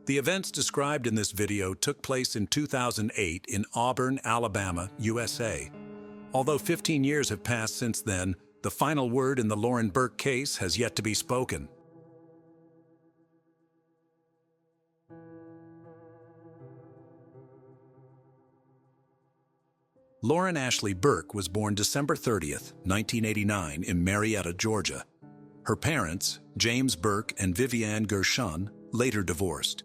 The events described in this video took place in 2008 in Auburn, Alabama, USA. Although 15 years have passed since then, the final word in the Lauren Burke case has yet to be spoken. Lauren Ashley Burke was born December 30th, 1989 in Marietta, Georgia. Her parents, James Burke and Vivian Gershon, later divorced.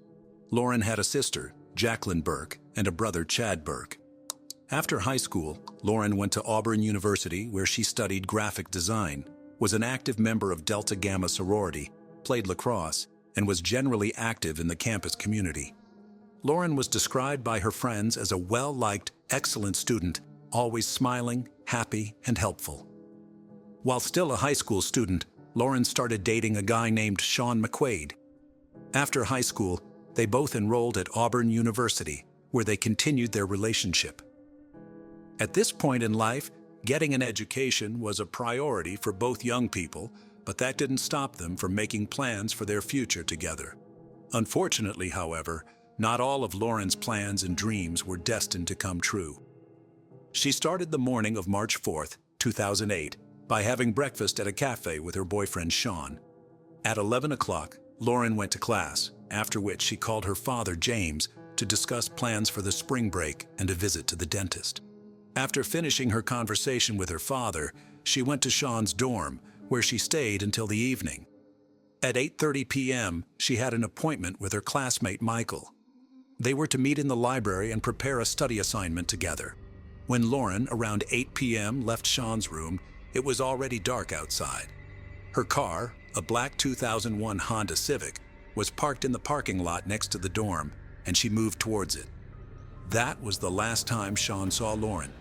Lauren had a sister, Jacqueline Burke, and a brother, Chad Burke. After high school, Lauren went to Auburn University, where she studied graphic design, was an active member of Delta Gamma sorority, played lacrosse, and was generally active in the campus community. Lauren was described by her friends as a well-liked, excellent student, always smiling, happy, and helpful. While still a high school student, Lauren started dating a guy named Sean McQuaid. After high school, they both enrolled at Auburn University, where they continued their relationship. At this point in life, getting an education was a priority for both young people, but that didn't stop them from making plans for their future together. Unfortunately, however, not all of Lauren's plans and dreams were destined to come true. She started the morning of March 4th, 2008, by having breakfast at a cafe with her boyfriend Sean. At 11 o'clock, Lauren went to class, after which she called her father James to discuss plans for the spring break and a visit to the dentist. After finishing her conversation with her father, she went to Sean's dorm, where she stayed until the evening. At 8:30 p.m., she had an appointment with her classmate Michael. They were to meet in the library and prepare a study assignment together. When Lauren, around 8 p.m., left Sean's room, it was already dark outside. Her car, a black 2001 Honda Civic, was parked in the parking lot next to the dorm, and she moved towards it. That was the last time Sean saw Lauren.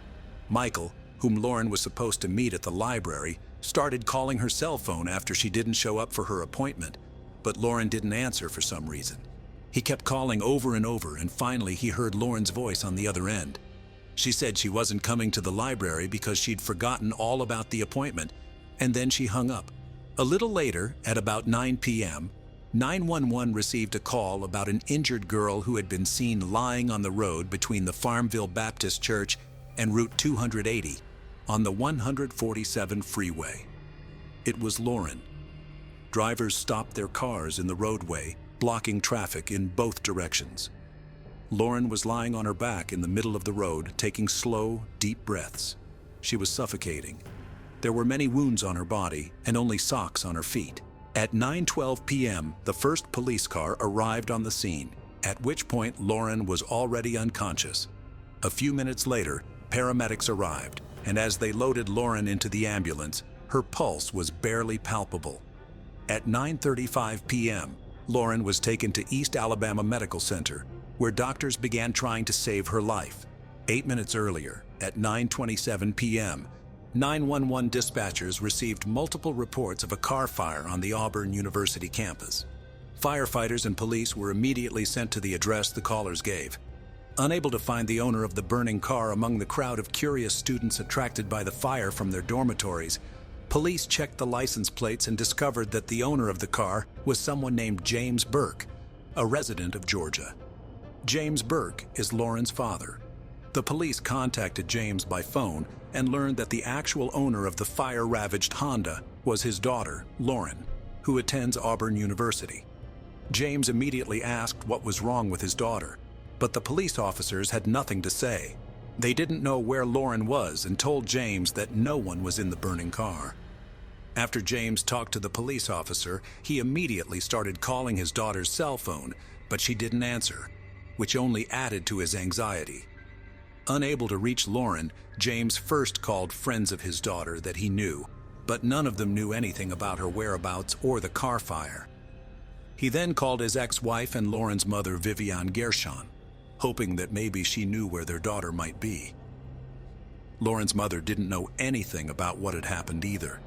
Michael, whom Lauren was supposed to meet at the library, started calling her cell phone after she didn't show up for her appointment, but Lauren didn't answer for some reason. He kept calling over and over, and finally he heard Lauren's voice on the other end. She said she wasn't coming to the library because she'd forgotten all about the appointment, and then she hung up. A little later, at about 9 p.m., 911 received a call about an injured girl who had been seen lying on the road between the Farmville Baptist Church and Route 280 on the 147 freeway. It was Lauren. Drivers stopped their cars in the roadway, blocking traffic in both directions. Lauren was lying on her back in the middle of the road, taking slow, deep breaths. She was suffocating. There were many wounds on her body and only socks on her feet. At 9:12 p.m., the first police car arrived on the scene, at which point Lauren was already unconscious. A few minutes later, paramedics arrived, and as they loaded Lauren into the ambulance, her pulse was barely palpable. At 9:35 p.m., Lauren was taken to East Alabama Medical Center, where doctors began trying to save her life. 8 minutes earlier, at 9:27 p.m., 911 dispatchers received multiple reports of a car fire on the Auburn University campus. Firefighters and police were immediately sent to the address the callers gave. Unable to find the owner of the burning car among the crowd of curious students attracted by the fire from their dormitories, police checked the license plates and discovered that the owner of the car was someone named James Burke, a resident of Georgia. James Burke is Lauren's father. The police contacted James by phone and learned that the actual owner of the fire-ravaged Honda was his daughter, Lauren, who attends Auburn University. James immediately asked what was wrong with his daughter, but the police officers had nothing to say. They didn't know where Lauren was and told James that no one was in the burning car. After James talked to the police officer, he immediately started calling his daughter's cell phone, but she didn't answer, which only added to his anxiety. Unable to reach Lauren, James first called friends of his daughter that he knew, but none of them knew anything about her whereabouts or the car fire. He then called his ex-wife and Lauren's mother, Vivian Gershon, hoping that maybe she knew where their daughter might be. Lauren's mother didn't know anything about what had happened either.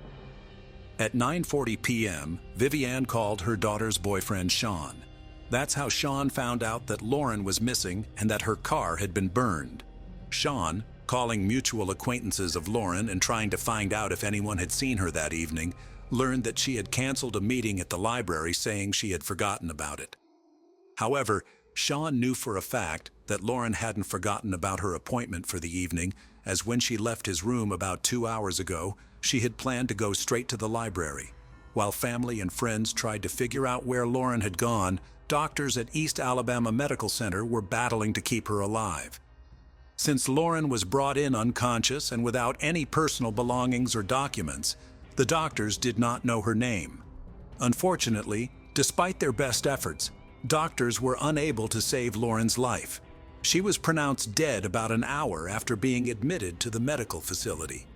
At 9:40 p.m., Vivian called her daughter's boyfriend, Sean. That's how Sean found out that Lauren was missing and that her car had been burned. Sean, calling mutual acquaintances of Lauren and trying to find out if anyone had seen her that evening, learned that she had canceled a meeting at the library saying she had forgotten about it. However, Sean knew for a fact that Lauren hadn't forgotten about her appointment for the evening, as when she left his room about 2 hours ago, she had planned to go straight to the library. While family and friends tried to figure out where Lauren had gone, doctors at East Alabama Medical Center were battling to keep her alive. Since Lauren was brought in unconscious and without any personal belongings or documents, the doctors did not know her name. Unfortunately, despite their best efforts, doctors were unable to save Lauren's life. She was pronounced dead about an hour after being admitted to the medical facility.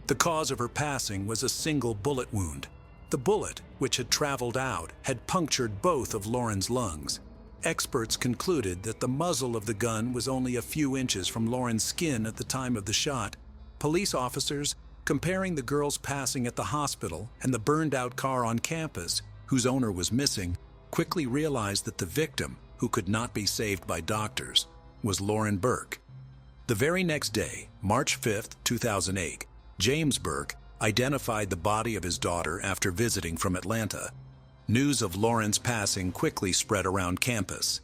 The cause of her passing was a single bullet wound. The bullet, which had traveled out, had punctured both of Lauren's lungs. Experts concluded that the muzzle of the gun was only a few inches from Lauren's skin at the time of the shot. Police officers, comparing the girl's passing at the hospital and the burned-out car on campus, whose owner was missing, quickly realized that the victim, who could not be saved by doctors, was Lauren Burke. The very next day, March 5, 2008, James Burke identified the body of his daughter after visiting from Atlanta. News of Lauren's passing quickly spread around campus.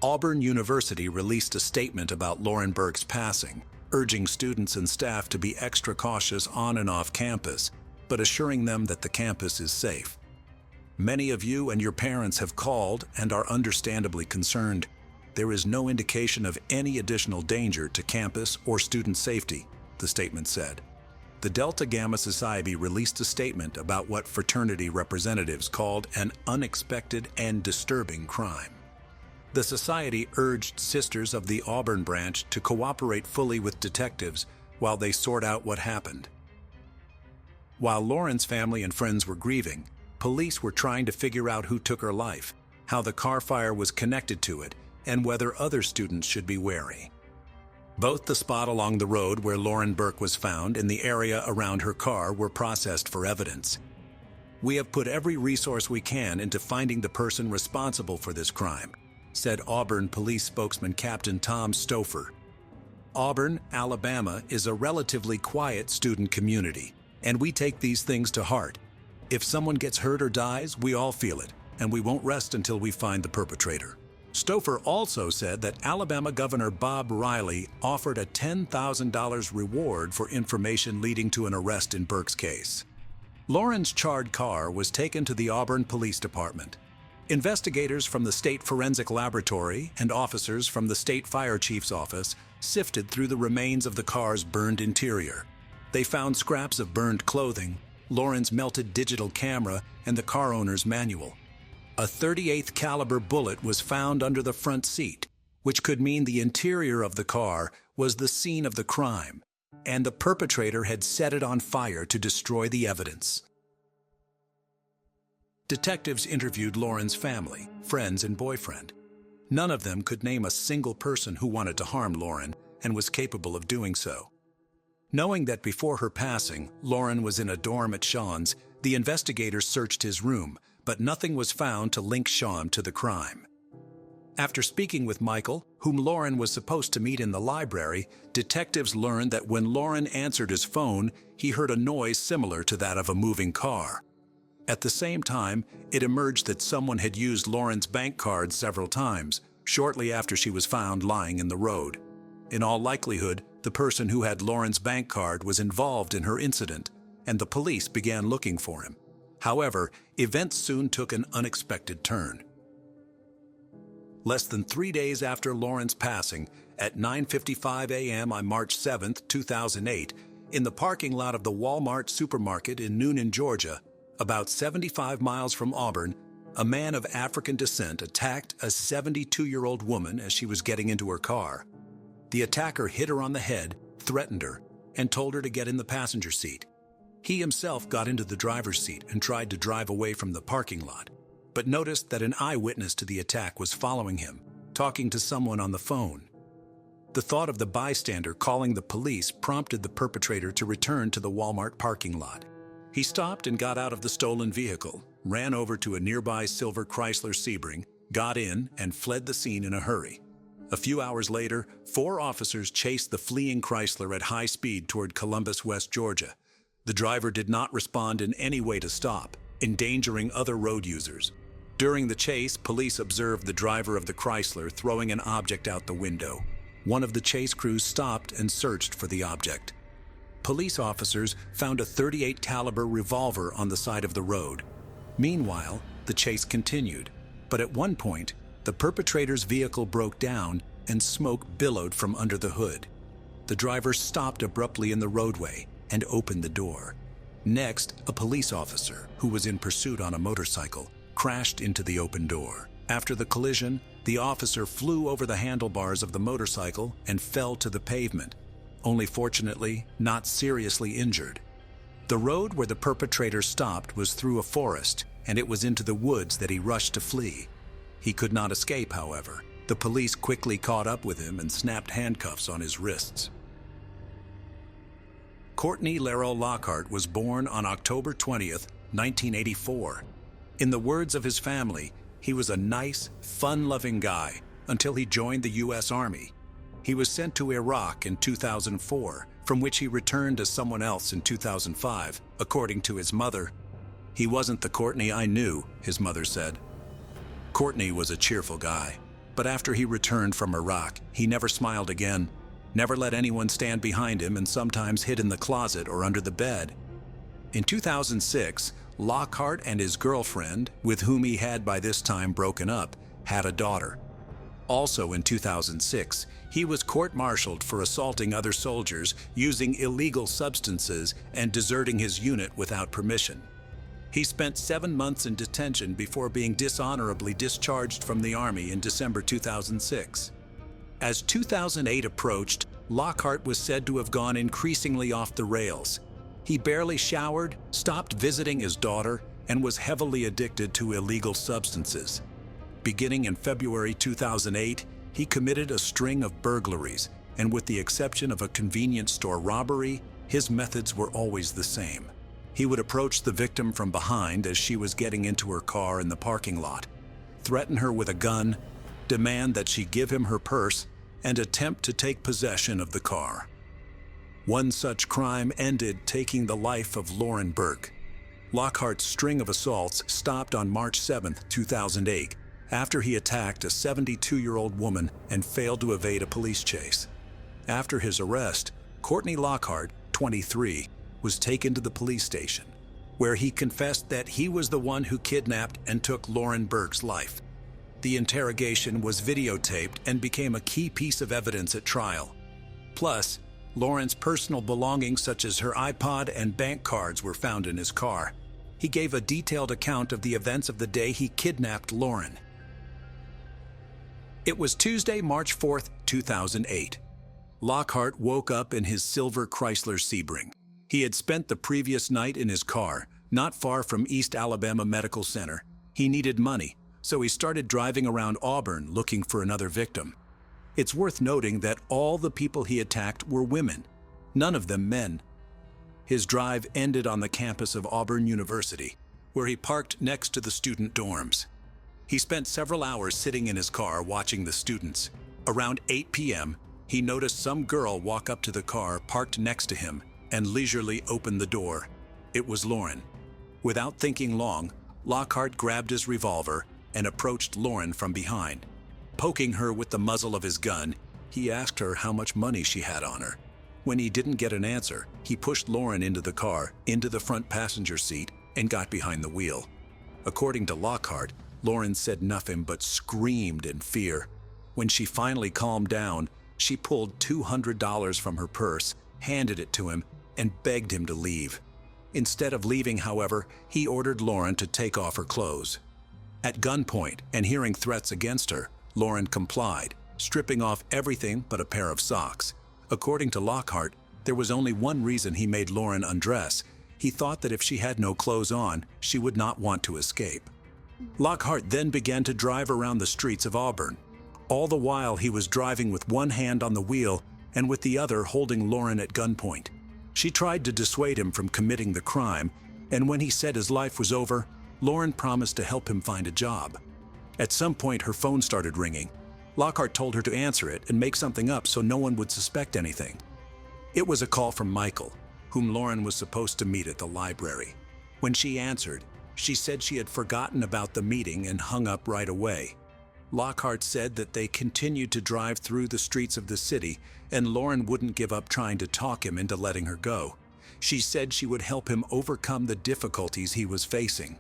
Auburn University released a statement about Lauren Burke's passing, urging students and staff to be extra cautious on and off campus, but assuring them that the campus is safe. Many of you and your parents have called and are understandably concerned. There is no indication of any additional danger to campus or student safety, the statement said. The Delta Gamma Society released a statement about what fraternity representatives called an unexpected and disturbing crime. The society urged Sisters of the Auburn branch to cooperate fully with detectives while they sort out what happened. While Lauren's family and friends were grieving, police were trying to figure out who took her life, how the car fire was connected to it, and whether other students should be wary. Both the spot along the road where Lauren Burke was found and the area around her car were processed for evidence. We have put every resource we can into finding the person responsible for this crime, said Auburn Police spokesman Captain Tom Stouffer. Auburn, Alabama is a relatively quiet student community, and we take these things to heart. If someone gets hurt or dies, we all feel it, and we won't rest until we find the perpetrator. Stouffer also said that Alabama Governor Bob Riley offered a $10,000 reward for information leading to an arrest in Burke's case. Lauren's charred car was taken to the Auburn Police Department. Investigators from the State Forensic Laboratory and officers from the State Fire Chief's office sifted through the remains of the car's burned interior. They found scraps of burned clothing, Lauren's melted digital camera, and the car owner's manual. A .38 caliber bullet was found under the front seat, which could mean the interior of the car was the scene of the crime, and the perpetrator had set it on fire to destroy the evidence. Detectives interviewed Lauren's family, friends, and boyfriend. None of them could name a single person who wanted to harm Lauren and was capable of doing so. Knowing that before her passing, Lauren was in a dorm at Sean's, the investigators searched his room, but nothing was found to link Sean to the crime. After speaking with Michael, whom Lauren was supposed to meet in the library, detectives learned that when Lauren answered his phone, he heard a noise similar to that of a moving car. At the same time, it emerged that someone had used Lauren's bank card several times, shortly after she was found lying in the road. In all likelihood, the person who had Lauren's bank card was involved in her incident, and the police began looking for him. However, events soon took an unexpected turn. Less than 3 days after Lauren's passing, at 9:55 a.m. on March 7, 2008, in the parking lot of the Walmart supermarket in Newnan, Georgia, about 75 miles from Auburn, a man of African descent attacked a 72-year-old woman as she was getting into her car. The attacker hit her on the head, threatened her, and told her to get in the passenger seat. He himself got into the driver's seat and tried to drive away from the parking lot, but noticed that an eyewitness to the attack was following him, talking to someone on the phone. The thought of the bystander calling the police prompted the perpetrator to return to the Walmart parking lot. He stopped and got out of the stolen vehicle, ran over to a nearby silver Chrysler Sebring, got in, and fled the scene in a hurry. A few hours later, 4 officers chased the fleeing Chrysler at high speed toward Columbus, West Georgia. The driver did not respond in any way to stop, endangering other road users. During the chase, police observed the driver of the Chrysler throwing an object out the window. One of the chase crews stopped and searched for the object. Police officers found a .38 caliber revolver on the side of the road. Meanwhile, the chase continued, but at one point, the perpetrator's vehicle broke down and smoke billowed from under the hood. The driver stopped abruptly in the roadway and opened the door. Next, a police officer, who was in pursuit on a motorcycle, crashed into the open door. After the collision, the officer flew over the handlebars of the motorcycle and fell to the pavement, only fortunately not seriously injured. The road where the perpetrator stopped was through a forest, and it was into the woods that he rushed to flee. He could not escape, however. The police quickly caught up with him and snapped handcuffs on his wrists. Courtney Laroe Lockhart was born on October 20th, 1984. In the words of his family, he was a nice, fun-loving guy until he joined the U.S. Army. He was sent to Iraq in 2004, from which he returned as someone else in 2005, according to his mother. "He wasn't the Courtney I knew," his mother said. Courtney was a cheerful guy, but after he returned from Iraq, he never smiled again, never let anyone stand behind him, and sometimes hid in the closet or under the bed. In 2006, Lockhart and his girlfriend, with whom he had by this time broken up, had a daughter. Also in 2006, he was court-martialed for assaulting other soldiers, using illegal substances, and deserting his unit without permission. He spent 7 months in detention before being dishonorably discharged from the Army in December 2006. As 2008 approached, Lockhart was said to have gone increasingly off the rails. He barely showered, stopped visiting his daughter, and was heavily addicted to illegal substances. Beginning in February 2008, he committed a string of burglaries, and with the exception of a convenience store robbery, his methods were always the same. He would approach the victim from behind as she was getting into her car in the parking lot, threaten her with a gun, demand that she give him her purse, and attempt to take possession of the car. One such crime ended taking the life of Lauren Burke. Lockhart's string of assaults stopped on March 7, 2008, after he attacked a 72-year-old woman and failed to evade a police chase. After his arrest, Courtney Lockhart, 23, was taken to the police station, where he confessed that he was the one who kidnapped and took Lauren Burke's life. The interrogation was videotaped and became a key piece of evidence at trial. Plus, Lauren's personal belongings such as her iPod and bank cards were found in his car. He gave a detailed account of the events of the day he kidnapped Lauren. It was Tuesday, March 4, 2008. Lockhart woke up in his silver Chrysler Sebring. He had spent the previous night in his car, not far from East Alabama Medical Center. He needed money, so he started driving around Auburn looking for another victim. It's worth noting that all the people he attacked were women, none of them men. His drive ended on the campus of Auburn University, where he parked next to the student dorms. He spent several hours sitting in his car watching the students. Around 8 p.m., he noticed some girl walk up to the car parked next to him and leisurely opened the door. It was Lauren. Without thinking long, Lockhart grabbed his revolver and approached Lauren from behind. Poking her with the muzzle of his gun, he asked her how much money she had on her. When he didn't get an answer, he pushed Lauren into the car, into the front passenger seat, and got behind the wheel. According to Lockhart, Lauren said nothing but screamed in fear. When she finally calmed down, she pulled $200 from her purse, handed it to him, and begged him to leave. Instead of leaving, however, he ordered Lauren to take off her clothes. At gunpoint and hearing threats against her, Lauren complied, stripping off everything but a pair of socks. According to Lockhart, there was only one reason he made Lauren undress. He thought that if she had no clothes on, she would not want to escape. Lockhart then began to drive around the streets of Auburn. All the while, he was driving with one hand on the wheel and with the other holding Lauren at gunpoint. She tried to dissuade him from committing the crime, and when he said his life was over, Lauren promised to help him find a job. At some point, her phone started ringing. Lockhart told her to answer it and make something up so no one would suspect anything. It was a call from Michael, whom Lauren was supposed to meet at the library. When she answered, She said she had forgotten about the meeting and hung up right away. Lockhart said that they continued to drive through the streets of the city, and Lauren wouldn't give up trying to talk him into letting her go. She said she would help him overcome the difficulties he was facing.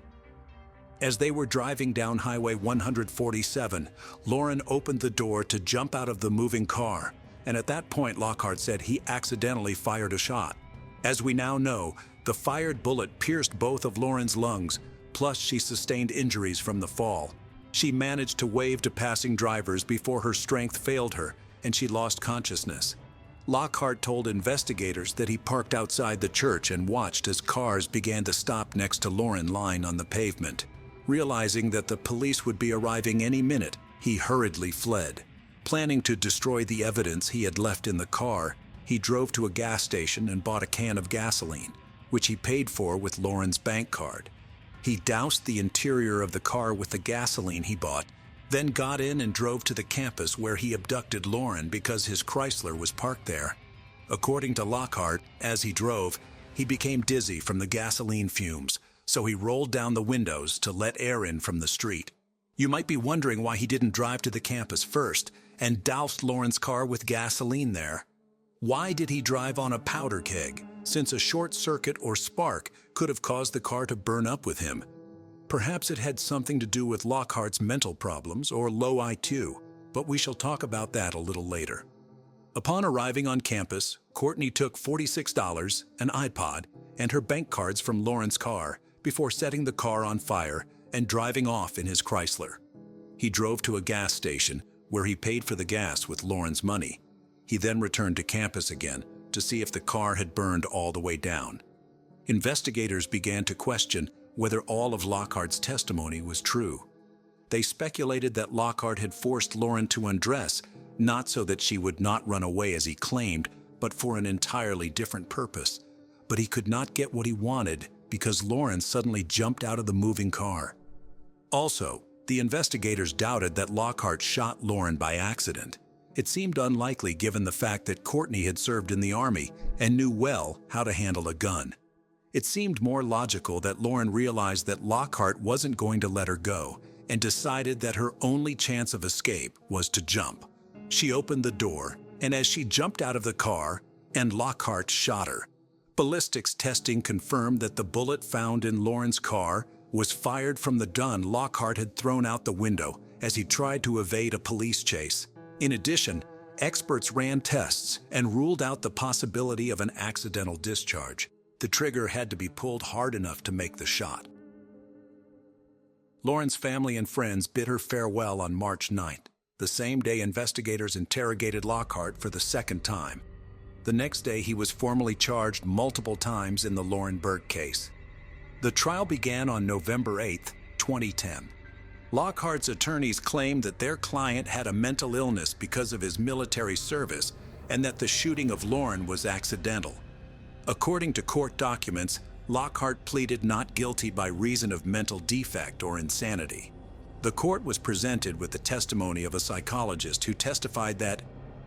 As they were driving down Highway 147, Lauren opened the door to jump out of the moving car, and at that point Lockhart said he accidentally fired a shot. As we now know, the fired bullet pierced both of Lauren's lungs, plus she sustained injuries from the fall. She managed to wave to passing drivers before her strength failed her, and she lost consciousness. Lockhart told investigators that he parked outside the church and watched as cars began to stop next to Lauren lying on the pavement. Realizing that the police would be arriving any minute, he hurriedly fled. Planning to destroy the evidence he had left in the car, he drove to a gas station and bought a can of gasoline, which he paid for with Lauren's bank card. He doused the interior of the car with the gasoline he bought, then got in and drove to the campus where he abducted Lauren because his Chrysler was parked there. According to Lockhart, as he drove, he became dizzy from the gasoline fumes, so he rolled down the windows to let air in from the street. You might be wondering why he didn't drive to the campus first and doused Lauren's car with gasoline there. Why did he drive on a powder keg, since a short circuit or spark could have caused the car to burn up with him? Perhaps it had something to do with Lockhart's mental problems or low IQ, but we shall talk about that a little later. Upon arriving on campus, Courtney took $46, an iPod, and her bank cards from Lauren's car before setting the car on fire and driving off in his Chrysler. He drove to a gas station where he paid for the gas with Lauren's money. He then returned to campus again to see if the car had burned all the way down. Investigators began to question whether all of Lockhart's testimony was true. They speculated that Lockhart had forced Lauren to undress, not so that she would not run away as he claimed, but for an entirely different purpose. But he could not get what he wanted because Lauren suddenly jumped out of the moving car. Also, the investigators doubted that Lockhart shot Lauren by accident. It seemed unlikely given the fact that Courtney had served in the Army and knew well how to handle a gun. It seemed more logical that Lauren realized that Lockhart wasn't going to let her go and decided that her only chance of escape was to jump. She opened the door, and as she jumped out of the car, Lockhart shot her. Ballistics testing confirmed that the bullet found in Lauren's car was fired from the gun Lockhart had thrown out the window as he tried to evade a police chase. In addition, experts ran tests and ruled out the possibility of an accidental discharge. The trigger had to be pulled hard enough to make the shot. Lauren's family and friends bid her farewell on March 9th, the same day investigators interrogated Lockhart for the second time. The next day, he was formally charged multiple times in the Lauren Burke case. The trial began on November 8, 2010. Lockhart's attorneys claimed that their client had a mental illness because of his military service and that the shooting of Lauren was accidental. According to court documents, Lockhart pleaded not guilty by reason of mental defect or insanity. The court was presented with the testimony of a psychologist who testified that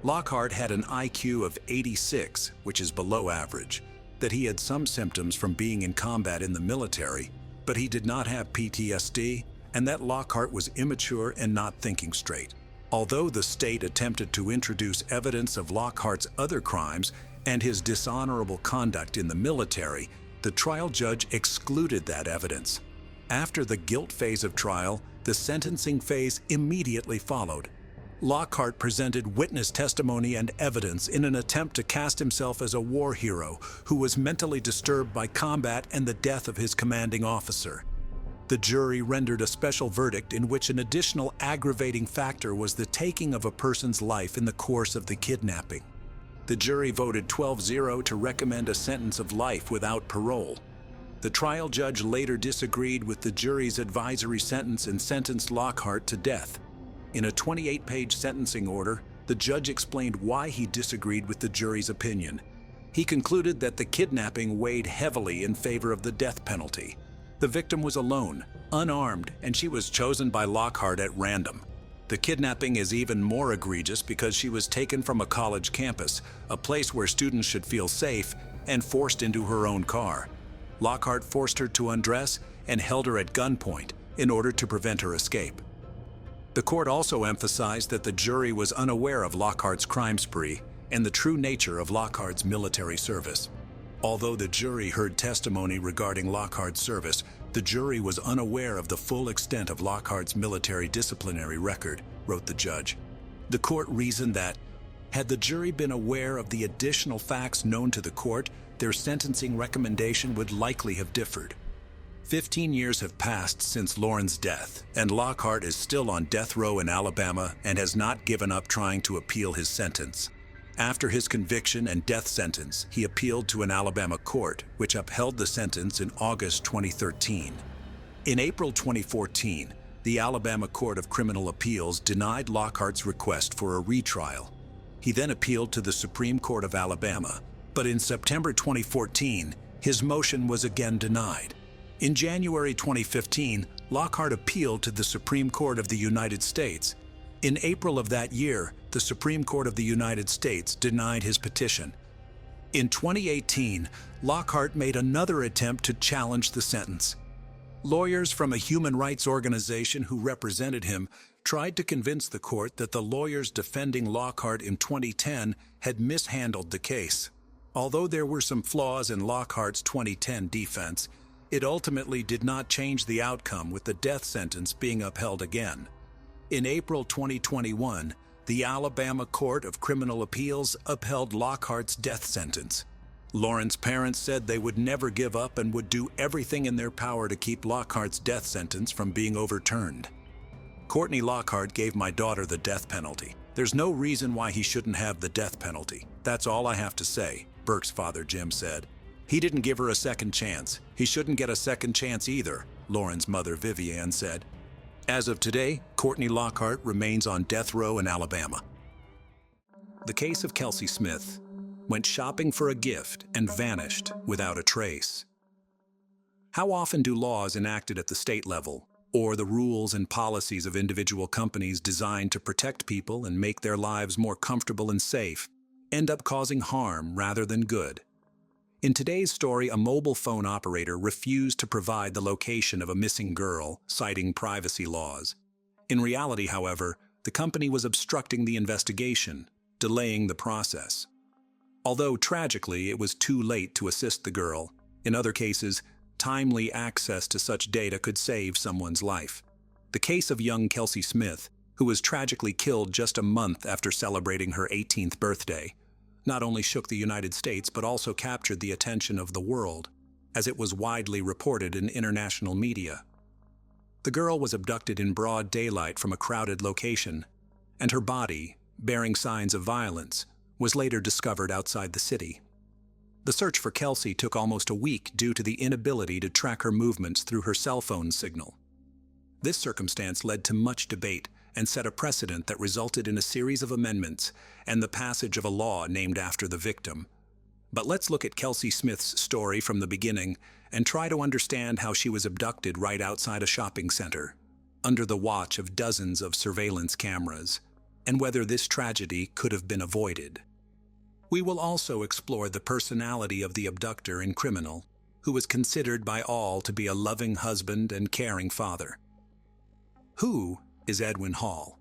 Lockhart had an IQ of 86, which is below average, that he had some symptoms from being in combat in the military, but he did not have PTSD, and that Lockhart was immature and not thinking straight. Although the state attempted to introduce evidence of Lockhart's other crimes and his dishonorable conduct in the military, the trial judge excluded that evidence. After the guilt phase of trial, the sentencing phase immediately followed. Lockhart presented witness testimony and evidence in an attempt to cast himself as a war hero who was mentally disturbed by combat and the death of his commanding officer. The jury rendered a special verdict in which an additional aggravating factor was the taking of a person's life in the course of the kidnapping. The jury voted 12-0 to recommend a sentence of life without parole. The trial judge later disagreed with the jury's advisory sentence and sentenced Lockhart to death. In a 28-page sentencing order, the judge explained why he disagreed with the jury's opinion. He concluded that the kidnapping weighed heavily in favor of the death penalty. The victim was alone, unarmed, and she was chosen by Lockhart at random. The kidnapping is even more egregious because she was taken from a college campus, a place where students should feel safe, and forced into her own car. Lockhart forced her to undress and held her at gunpoint in order to prevent her escape. The court also emphasized that the jury was unaware of Lockhart's crime spree and the true nature of Lockhart's military service. Although the jury heard testimony regarding Lockhart's service, the jury was unaware of the full extent of Lockhart's military disciplinary record, wrote the judge. The court reasoned that, had the jury been aware of the additional facts known to the court, their sentencing recommendation would likely have differed. 15 years have passed since Lauren's death, and Lockhart is still on death row in Alabama and has not given up trying to appeal his sentence. After his conviction and death sentence, he appealed to an Alabama court, which upheld the sentence in August 2013. In April 2014, the Alabama Court of Criminal Appeals denied Lockhart's request for a retrial. He then appealed to the Supreme Court of Alabama, but in September 2014, his motion was again denied. In January 2015, Lockhart appealed to the Supreme Court of the United States. In April of that year, the Supreme Court of the United States denied his petition. In 2018, Lockhart made another attempt to challenge the sentence. Lawyers from a human rights organization who represented him tried to convince the court that the lawyers defending Lockhart in 2010 had mishandled the case. Although there were some flaws in Lockhart's 2010 defense, it ultimately did not change the outcome, with the death sentence being upheld again. In April 2021, the Alabama Court of Criminal Appeals upheld Lockhart's death sentence. Lauren's parents said they would never give up and would do everything in their power to keep Lockhart's death sentence from being overturned. Courtney Lockhart gave my daughter the death penalty. There's no reason why he shouldn't have the death penalty. That's all I have to say, Burke's father Jim said. He didn't give her a second chance. He shouldn't get a second chance either, Lauren's mother Vivian said. As of today, Courtney Lockhart remains on death row in Alabama. The case of Kelsey Smith went shopping for a gift and vanished without a trace. How often do laws enacted at the state level, or the rules and policies of individual companies designed to protect people and make their lives more comfortable and safe, end up causing harm rather than good? In today's story, a mobile phone operator refused to provide the location of a missing girl, citing privacy laws. In reality, however, the company was obstructing the investigation, delaying the process. Although tragically, it was too late to assist the girl. In other cases, timely access to such data could save someone's life. The case of young Kelsey Smith, who was tragically killed just a month after celebrating her 18th birthday, not only shook the United States but also captured the attention of the world, as it was widely reported in international media. The girl was abducted in broad daylight from a crowded location, and her body, bearing signs of violence, was later discovered outside the city. The search for Kelsey took almost a week due to the inability to track her movements through her cell phone signal. This circumstance led to much debate and set a precedent that resulted in a series of amendments and the passage of a law named after the victim. But let's look at Kelsey Smith's story from the beginning and try to understand how she was abducted right outside a shopping center, under the watch of dozens of surveillance cameras, and whether this tragedy could have been avoided. We will also explore the personality of the abductor and criminal, who was considered by all to be a loving husband and caring father. Who is Edwin Hall?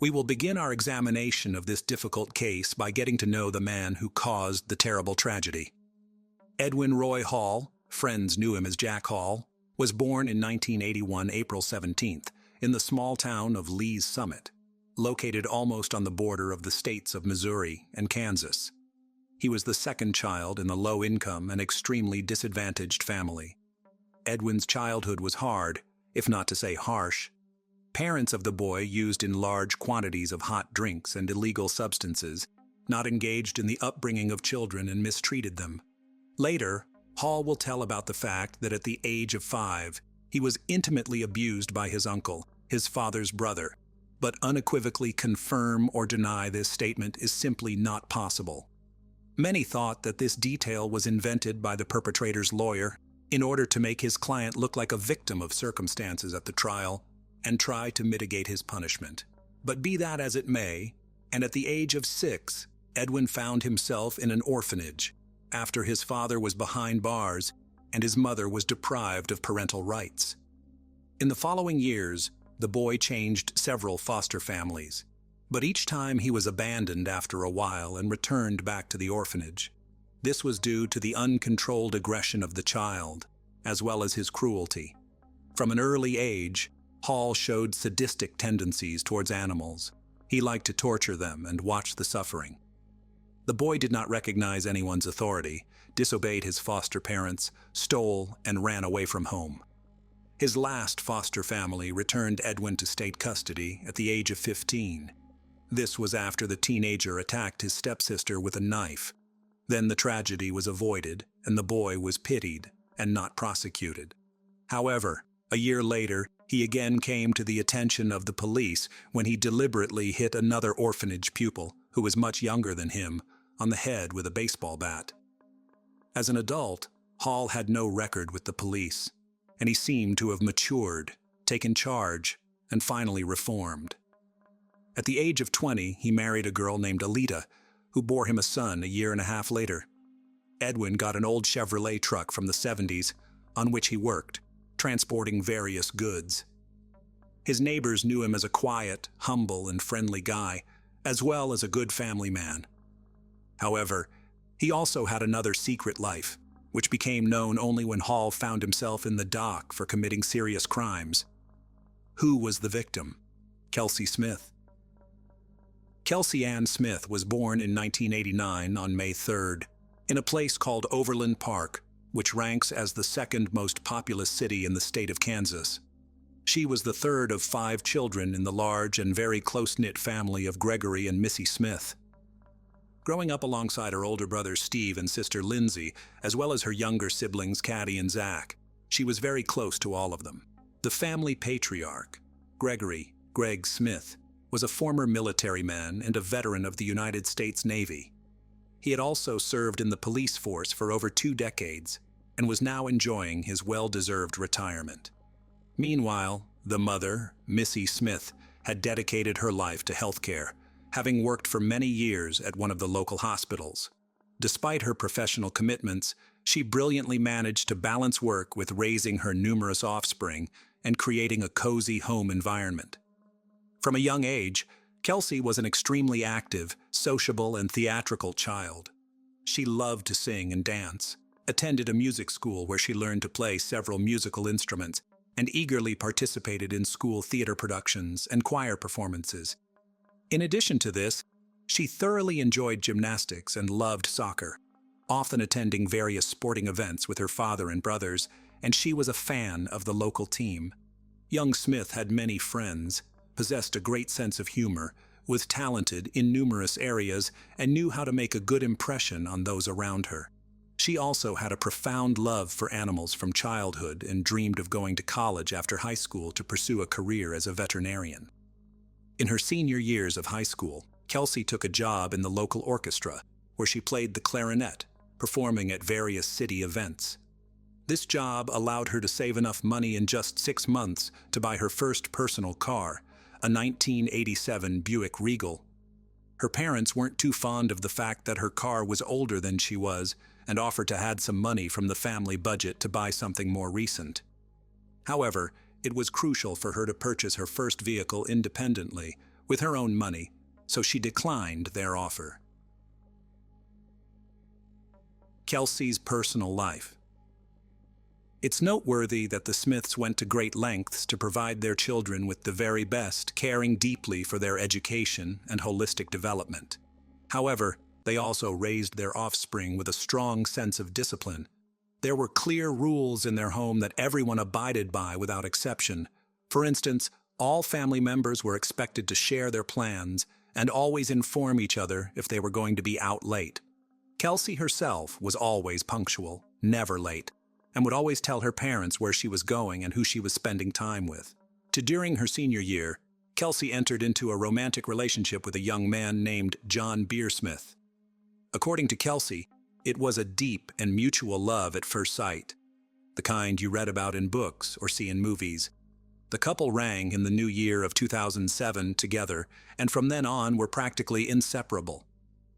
We will begin our examination of this difficult case by getting to know the man who caused the terrible tragedy. Edwin Roy Hall, friends knew him as Jack Hall, was born in 1981, April 17th, in the small town of Lee's Summit, located almost on the border of the states of Missouri and Kansas. He was the second child in a low-income and extremely disadvantaged family. Edwin's childhood was hard, if not to say harsh. Parents of the boy used in large quantities of hot drinks and illegal substances, not engaged in the upbringing of children, and mistreated them. Later, Hall will tell about the fact that at the age of 5, he was intimately abused by his uncle, his father's brother, but unequivocally confirm or deny this statement is simply not possible. Many thought that this detail was invented by the perpetrator's lawyer in order to make his client look like a victim of circumstances at the trial and try to mitigate his punishment. But be that as it may, and at the age of 6, Edwin found himself in an orphanage after his father was behind bars and his mother was deprived of parental rights. In the following years, the boy changed several foster families, but each time he was abandoned after a while and returned back to the orphanage. This was due to the uncontrolled aggression of the child, as well as his cruelty. From an early age, Hall showed sadistic tendencies towards animals. He liked to torture them and watch the suffering. The boy did not recognize anyone's authority, disobeyed his foster parents, stole, and ran away from home. His last foster family returned Edwin to state custody at the age of 15. This was after the teenager attacked his stepsister with a knife. Then the tragedy was avoided, and the boy was pitied and not prosecuted. However, a year later, he again came to the attention of the police when he deliberately hit another orphanage pupil, who was much younger than him, on the head with a baseball bat. As an adult, Hall had no record with the police, and he seemed to have matured, taken charge, and finally reformed. At the age of 20, he married a girl named Alita, who bore him a son a year and a half later. Edwin got an old Chevrolet truck from the 70s, on which he worked, transporting various goods. His neighbors knew him as a quiet, humble, and friendly guy, as well as a good family man. However, he also had another secret life, which became known only when Hall found himself in the dock for committing serious crimes. Who was the victim? Kelsey Smith. Kelsey Ann Smith was born in 1989 on May 3rd, in a place called Overland Park, which ranks as the second most populous city in the state of Kansas. She was the third of 5 children in the large and very close-knit family of Gregory and Missy Smith. Growing up alongside her older brothers Steve and sister Lindsay, as well as her younger siblings Caddy and Zach, she was very close to all of them. The family patriarch, Gregory "Greg" Smith, was a former military man and a veteran of the United States Navy. He had also served in the police force for over 2 decades and was now enjoying his well-deserved retirement. Meanwhile, the mother, Missy Smith, had dedicated her life to healthcare, having worked for many years at one of the local hospitals. Despite her professional commitments, she brilliantly managed to balance work with raising her numerous offspring and creating a cozy home environment. From a young age, Kelsey was an extremely active, sociable, and theatrical child. She loved to sing and dance, attended a music school where she learned to play several musical instruments, and eagerly participated in school theater productions and choir performances. In addition to this, she thoroughly enjoyed gymnastics and loved soccer, often attending various sporting events with her father and brothers, and she was a fan of the local team. Young Smith had many friends, possessed a great sense of humor, was talented in numerous areas, and knew how to make a good impression on those around her. She also had a profound love for animals from childhood and dreamed of going to college after high school to pursue a career as a veterinarian. In her senior years of high school, Kelsey took a job in the local orchestra, where she played the clarinet, performing at various city events. This job allowed her to save enough money in just 6 months to buy her first personal car, a 1987 Buick Regal. Her parents weren't too fond of the fact that her car was older than she was and offered to add some money from the family budget to buy something more recent. However, it was crucial for her to purchase her first vehicle independently, with her own money, so she declined their offer. Kelsey's personal life. It's noteworthy that the Smiths went to great lengths to provide their children with the very best, caring deeply for their education and holistic development. However, they also raised their offspring with a strong sense of discipline. There were clear rules in their home that everyone abided by without exception. For instance, all family members were expected to share their plans and always inform each other if they were going to be out late. Kelsey herself was always punctual, never late, and would always tell her parents where she was going and who she was spending time with. During her senior year, Kelsey entered into a romantic relationship with a young man named John Beersmith. According to Kelsey, it was a deep and mutual love at first sight, the kind you read about in books or see in movies. The couple rang in the new year of 2007 together, and from then on were practically inseparable.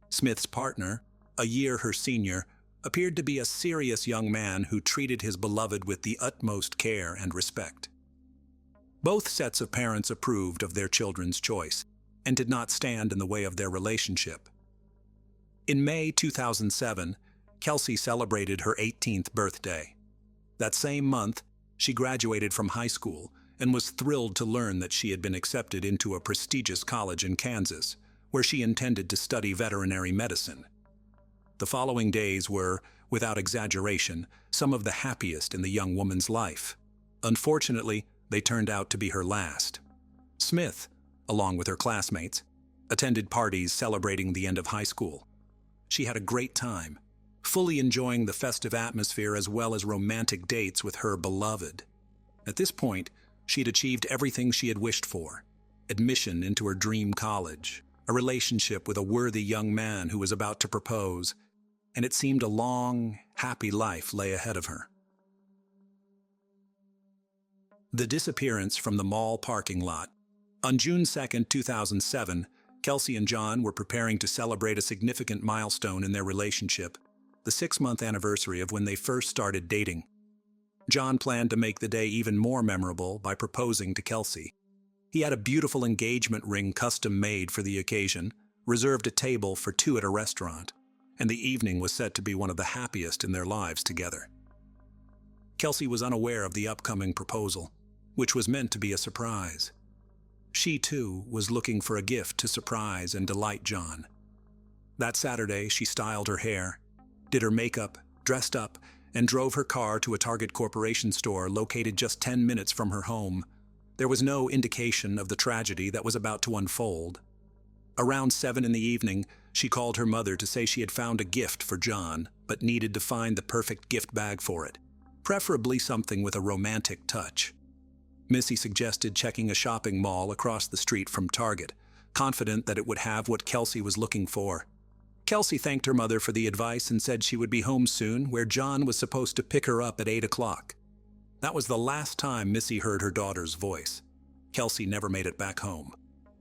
Smith's partner, a year her senior, appeared to be a serious young man who treated his beloved with the utmost care and respect. Both sets of parents approved of their children's choice and did not stand in the way of their relationship. In May 2007, Kelsey celebrated her 18th birthday. That same month, she graduated from high school and was thrilled to learn that she had been accepted into a prestigious college in Kansas, where she intended to study veterinary medicine. The following days were, without exaggeration, some of the happiest in the young woman's life. Unfortunately, they turned out to be her last. Smith, along with her classmates, attended parties celebrating the end of high school. She had a great time, fully enjoying the festive atmosphere as well as romantic dates with her beloved. At this point, she'd achieved everything she had wished for: admission into her dream college, a relationship with a worthy young man who was about to propose, and it seemed a long, happy life lay ahead of her. The disappearance from the mall parking lot. On June 2, 2007, Kelsey and John were preparing to celebrate a significant milestone in their relationship, the 6-month anniversary of when they first started dating. John planned to make the day even more memorable by proposing to Kelsey. He had a beautiful engagement ring custom-made for the occasion, reserved a table for 2 at a restaurant, and the evening was set to be one of the happiest in their lives together. Kelsey was unaware of the upcoming proposal, which was meant to be a surprise. She, too, was looking for a gift to surprise and delight John. That Saturday, she styled her hair, did her makeup, dressed up, and drove her car to a Target Corporation store located just 10 minutes from her home. There was no indication of the tragedy that was about to unfold. Around 7 in the evening, she called her mother to say she had found a gift for John, but needed to find the perfect gift bag for it, preferably something with a romantic touch. Missy suggested checking a shopping mall across the street from Target, confident that it would have what Kelsey was looking for. Kelsey thanked her mother for the advice and said she would be home soon, where John was supposed to pick her up at 8 o'clock. That was the last time Missy heard her daughter's voice. Kelsey never made it back home.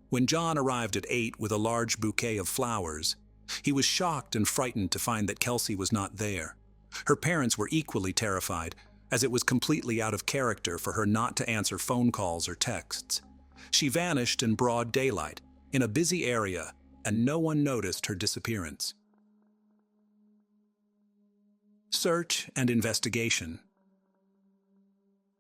When John arrived at 8 with a large bouquet of flowers, he was shocked and frightened to find that Kelsey was not there. Her parents were equally terrified, as it was completely out of character for her not to answer phone calls or texts. She vanished in broad daylight, in a busy area, and no one noticed her disappearance. Search and investigation.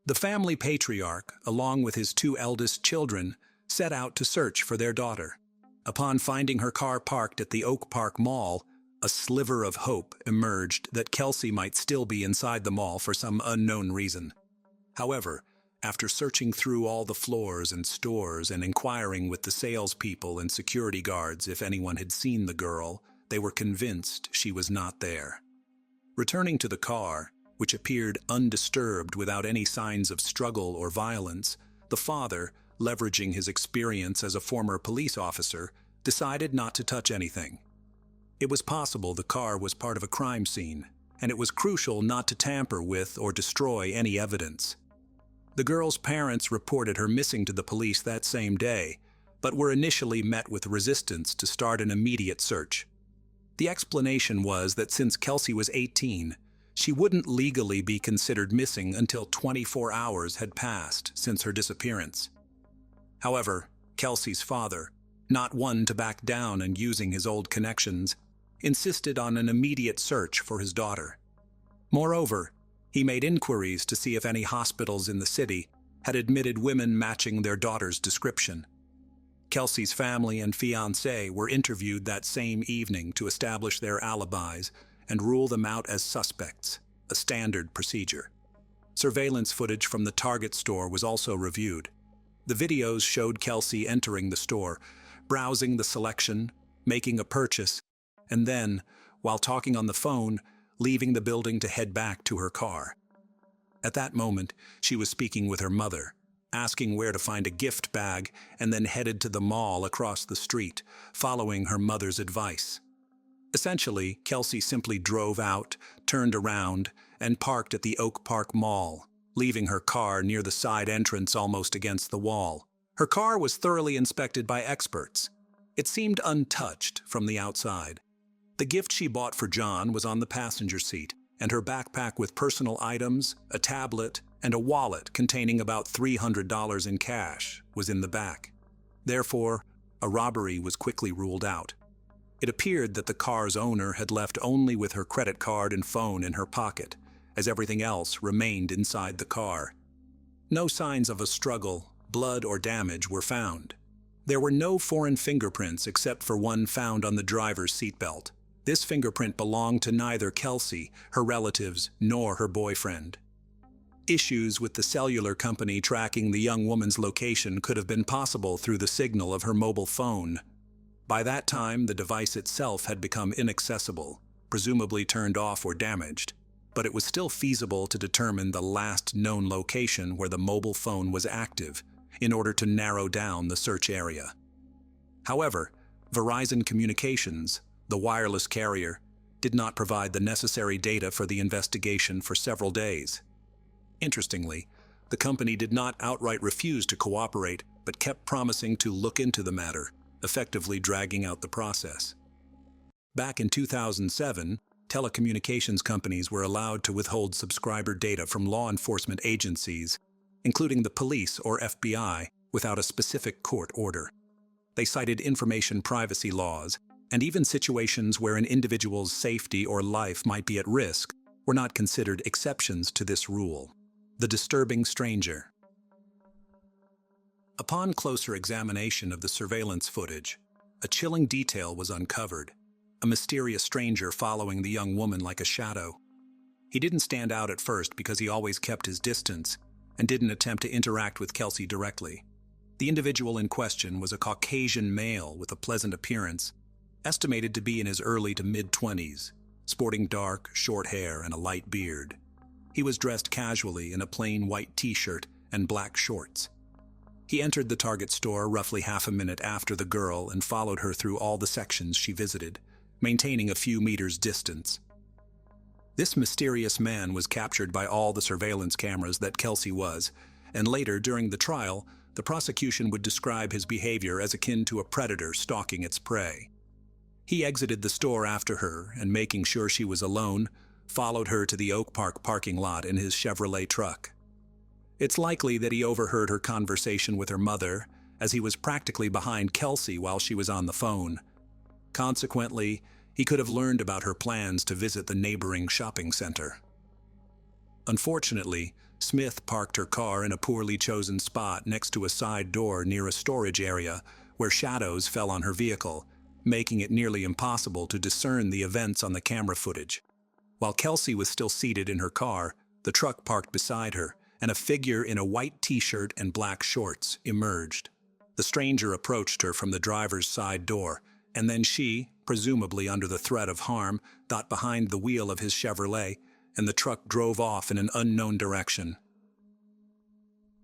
The family patriarch, along with his 2 eldest children, set out to search for their daughter. Upon finding her car parked at the Oak Park Mall, a sliver of hope emerged that Kelsey might still be inside the mall for some unknown reason. However, after searching through all the floors and stores and inquiring with the salespeople and security guards if anyone had seen the girl, they were convinced she was not there. Returning to the car, which appeared undisturbed without any signs of struggle or violence, the father, leveraging his experience as a former police officer, decided not to touch anything. It was possible the car was part of a crime scene, and it was crucial not to tamper with or destroy any evidence. The girl's parents reported her missing to the police that same day, but were initially met with resistance to start an immediate search. The explanation was that since Kelsey was 18, she wouldn't legally be considered missing until 24 hours had passed since her disappearance. However, Kelsey's father, not one to back down and using his old connections, insisted on an immediate search for his daughter. Moreover, he made inquiries to see if any hospitals in the city had admitted women matching their daughter's description. Kelsey's family and fiancé were interviewed that same evening to establish their alibis and rule them out as suspects, a standard procedure. Surveillance footage from the Target store was also reviewed. The videos showed Kelsey entering the store, browsing the selection, making a purchase, and then, while talking on the phone, leaving the building to head back to her car. At that moment, she was speaking with her mother, asking where to find a gift bag, and then headed to the mall across the street, following her mother's advice. Essentially, Kelsey simply drove out, turned around, and parked at the Oak Park Mall, leaving her car near the side entrance almost against the wall. Her car was thoroughly inspected by experts. It seemed untouched from the outside. The gift she bought for John was on the passenger seat, and her backpack with personal items, a tablet, and a wallet containing about $300 in cash was in the back. Therefore, a robbery was quickly ruled out. It appeared that the car's owner had left only with her credit card and phone in her pocket, as everything else remained inside the car. No signs of a struggle, blood, or damage were found. There were no foreign fingerprints except for one found on the driver's seatbelt. This fingerprint belonged to neither Kelsey, her relatives, nor her boyfriend. Issues with the cellular company tracking the young woman's location could have been possible through the signal of her mobile phone. By that time, the device itself had become inaccessible, presumably turned off or damaged, but it was still feasible to determine the last known location where the mobile phone was active in order to narrow down the search area. However, Verizon Communications, the wireless carrier, did not provide the necessary data for the investigation for several days. Interestingly, the company did not outright refuse to cooperate, but kept promising to look into the matter, effectively dragging out the process. Back in 2007, telecommunications companies were allowed to withhold subscriber data from law enforcement agencies, including the police or FBI, without a specific court order. They cited information privacy laws, and even situations where an individual's safety or life might be at risk were not considered exceptions to this rule. The disturbing stranger. Upon closer examination of the surveillance footage, a chilling detail was uncovered: a mysterious stranger following the young woman like a shadow. He didn't stand out at first because he always kept his distance and didn't attempt to interact with Kelsey directly. The individual in question was a Caucasian male with a pleasant appearance, estimated to be in his early to mid-20s, sporting dark, short hair and a light beard. He was dressed casually in a plain white t-shirt and black shorts. He entered the Target store roughly half a minute after the girl and followed her through all the sections she visited, maintaining a few meters distance. This mysterious man was captured by all the surveillance cameras that Kelsey was, and later, during the trial, the prosecution would describe his behavior as akin to a predator stalking its prey. He exited the store after her and, making sure she was alone, followed her to the Oak Park parking lot in his Chevrolet truck. It's likely that he overheard her conversation with her mother, as he was practically behind Kelsey while she was on the phone. Consequently, he could have learned about her plans to visit the neighboring shopping center. Unfortunately, Smith parked her car in a poorly chosen spot next to a side door near a storage area where shadows fell on her vehicle, making it nearly impossible to discern the events on the camera footage. While Kelsey was still seated in her car, the truck parked beside her, and a figure in a white t-shirt and black shorts emerged. The stranger approached her from the driver's side door, and then she, presumably under the threat of harm, got behind the wheel of his Chevrolet, and the truck drove off in an unknown direction.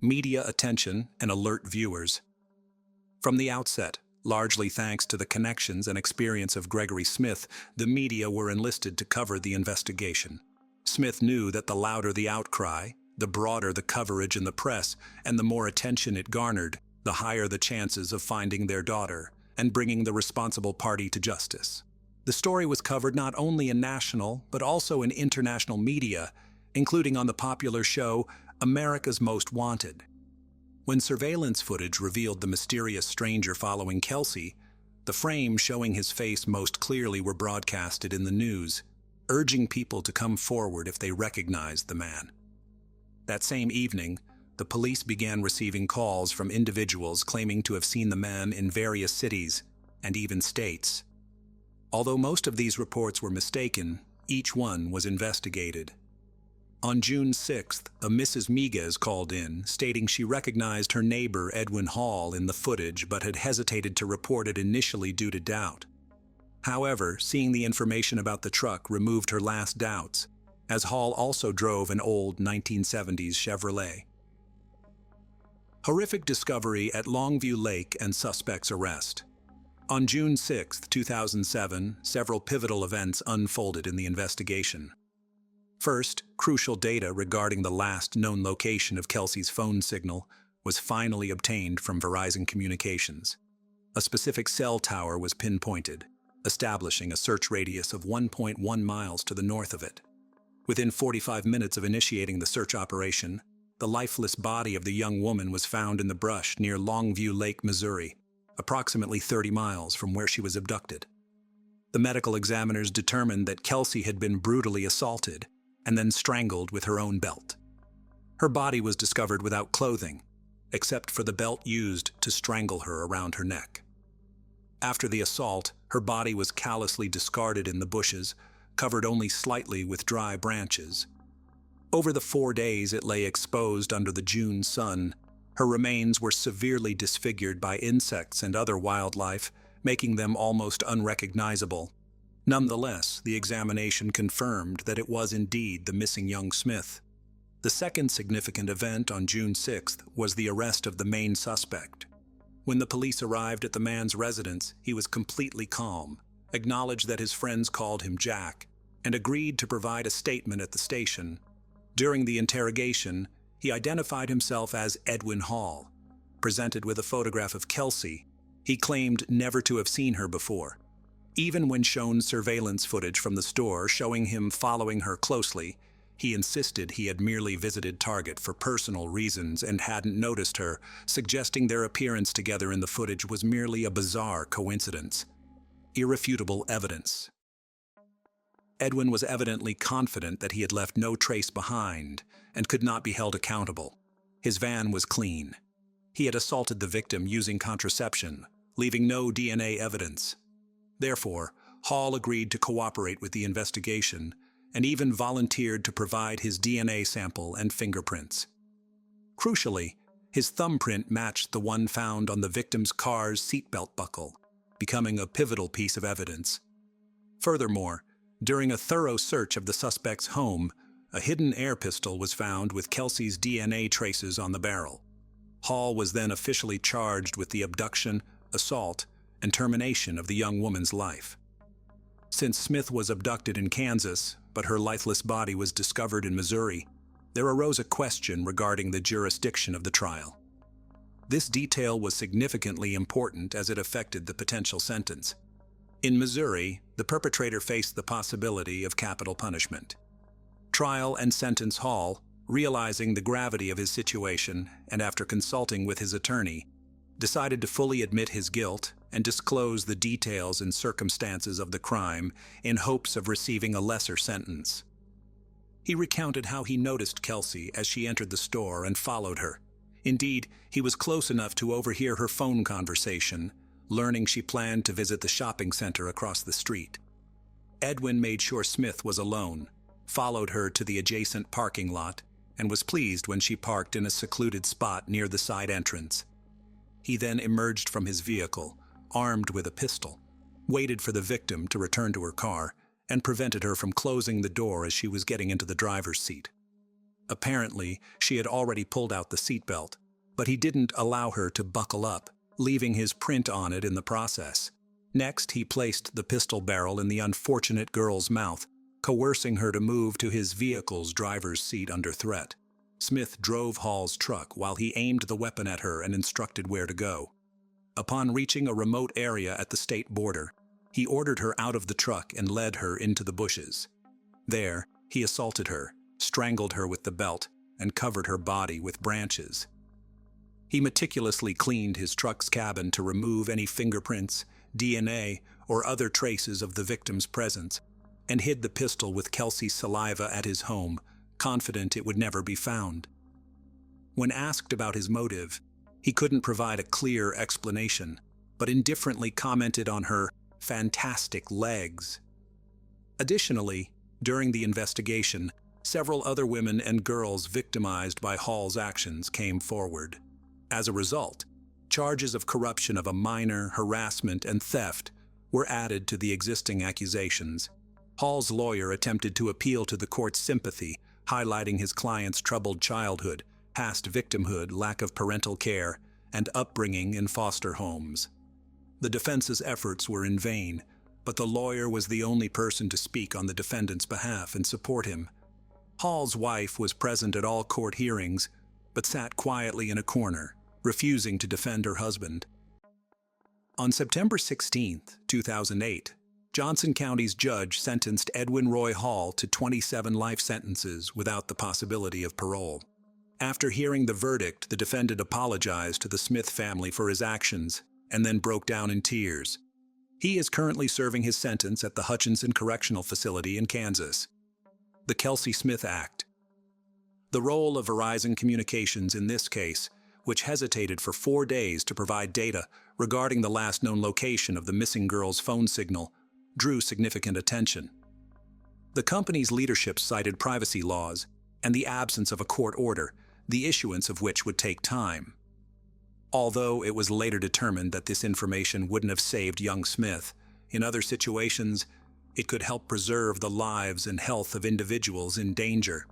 Media attention and alert viewers. From the outset, largely thanks to the connections and experience of Gregory Smith, the media were enlisted to cover the investigation. Smith knew that the louder the outcry, the broader the coverage in the press, and the more attention it garnered, the higher the chances of finding their daughter and bringing the responsible party to justice. The story was covered not only in national, but also in international media, including on the popular show America's Most Wanted. When surveillance footage revealed the mysterious stranger following Kelsey, the frames showing his face most clearly were broadcasted in the news, urging people to come forward if they recognized the man. That same evening, the police began receiving calls from individuals claiming to have seen the man in various cities and even states. Although most of these reports were mistaken, each one was investigated. On June 6th, a Mrs. Miguez called in, stating she recognized her neighbor Edwin Hall in the footage but had hesitated to report it initially due to doubt. However, seeing the information about the truck removed her last doubts, as Hall also drove an old 1970s Chevrolet. Horrific discovery at Longview Lake and suspect's arrest. On June 6, 2007, several pivotal events unfolded in the investigation. First, crucial data regarding the last known location of Kelsey's phone signal was finally obtained from Verizon Communications. A specific cell tower was pinpointed, establishing a search radius of 1.1 miles to the north of it. Within 45 minutes of initiating the search operation, the lifeless body of the young woman was found in the brush near Longview Lake, Missouri, approximately 30 miles from where she was abducted. The medical examiners determined that Kelsey had been brutally assaulted and then strangled with her own belt. Her body was discovered without clothing, except for the belt used to strangle her around her neck. After the assault, her body was callously discarded in the bushes, covered only slightly with dry branches. Over the 4 days it lay exposed under the June sun, her remains were severely disfigured by insects and other wildlife, making them almost unrecognizable. Nonetheless, the examination confirmed that it was indeed the missing young Smith. The second significant event on June 6th was the arrest of the main suspect. When the police arrived at the man's residence, he was completely calm, acknowledged that his friends called him Jack, and agreed to provide a statement at the station. During the interrogation, he identified himself as Edwin Hall. Presented with a photograph of Kelsey, he claimed never to have seen her before. Even when shown surveillance footage from the store showing him following her closely, he insisted he had merely visited Target for personal reasons and hadn't noticed her, suggesting their appearance together in the footage was merely a bizarre coincidence. Irrefutable evidence. Edwin was evidently confident that he had left no trace behind and could not be held accountable. His van was clean. He had assaulted the victim using contraception, leaving no DNA evidence. Therefore, Hall agreed to cooperate with the investigation and even volunteered to provide his DNA sample and fingerprints. Crucially, his thumbprint matched the one found on the victim's car's seatbelt buckle, becoming a pivotal piece of evidence. Furthermore, during a thorough search of the suspect's home, a hidden air pistol was found with Kelsey's DNA traces on the barrel. Hall was then officially charged with the abduction, assault, and termination of the young woman's life. Since Smith was abducted in Kansas, but her lifeless body was discovered in Missouri, there arose a question regarding the jurisdiction of the trial. This detail was significantly important as it affected the potential sentence. In Missouri, the perpetrator faced the possibility of capital punishment. Trial and sentence Hall, realizing the gravity of his situation and after consulting with his attorney, decided to fully admit his guilt and disclose the details and circumstances of the crime in hopes of receiving a lesser sentence. He recounted how he noticed Kelsey as she entered the store and followed her. Indeed, he was close enough to overhear her phone conversation, learning she planned to visit the shopping center across the street. Edwin made sure Smith was alone, followed her to the adjacent parking lot, and was pleased when she parked in a secluded spot near the side entrance. He then emerged from his vehicle, armed with a pistol, waited for the victim to return to her car, and prevented her from closing the door as she was getting into the driver's seat. Apparently, she had already pulled out the seatbelt, but he didn't allow her to buckle up, leaving his print on it in the process. Next, he placed the pistol barrel in the unfortunate girl's mouth, coercing her to move to his vehicle's driver's seat under threat. Smith drove Hall's truck while he aimed the weapon at her and instructed where to go. Upon reaching a remote area at the state border, he ordered her out of the truck and led her into the bushes. There, he assaulted her, strangled her with the belt, and covered her body with branches. He meticulously cleaned his truck's cabin to remove any fingerprints, DNA, or other traces of the victim's presence, and hid the pistol with Kelsey's saliva at his home, confident it would never be found. When asked about his motive, he couldn't provide a clear explanation, but indifferently commented on her fantastic legs. Additionally, during the investigation, several other women and girls victimized by Hall's actions came forward. As a result, charges of corruption of a minor, harassment, and theft were added to the existing accusations. Hall's lawyer attempted to appeal to the court's sympathy, highlighting his client's troubled childhood, past victimhood, lack of parental care, and upbringing in foster homes. The defense's efforts were in vain, but the lawyer was the only person to speak on the defendant's behalf and support him. Hall's wife was present at all court hearings, but sat quietly in a corner, refusing to defend her husband. On September 16, 2008, Johnson County's judge sentenced Edwin Roy Hall to 27 life sentences without the possibility of parole. After hearing the verdict, the defendant apologized to the Smith family for his actions and then broke down in tears. He is currently serving his sentence at the Hutchinson Correctional Facility in Kansas. The Kelsey Smith Act. The role of Verizon Communications in this case, which hesitated for 4 days to provide data regarding the last known location of the missing girl's phone signal, drew significant attention. The company's leadership cited privacy laws and the absence of a court order, the issuance of which would take time. Although it was later determined that this information wouldn't have saved young Smith, in other situations, it could help preserve the lives and health of individuals in danger.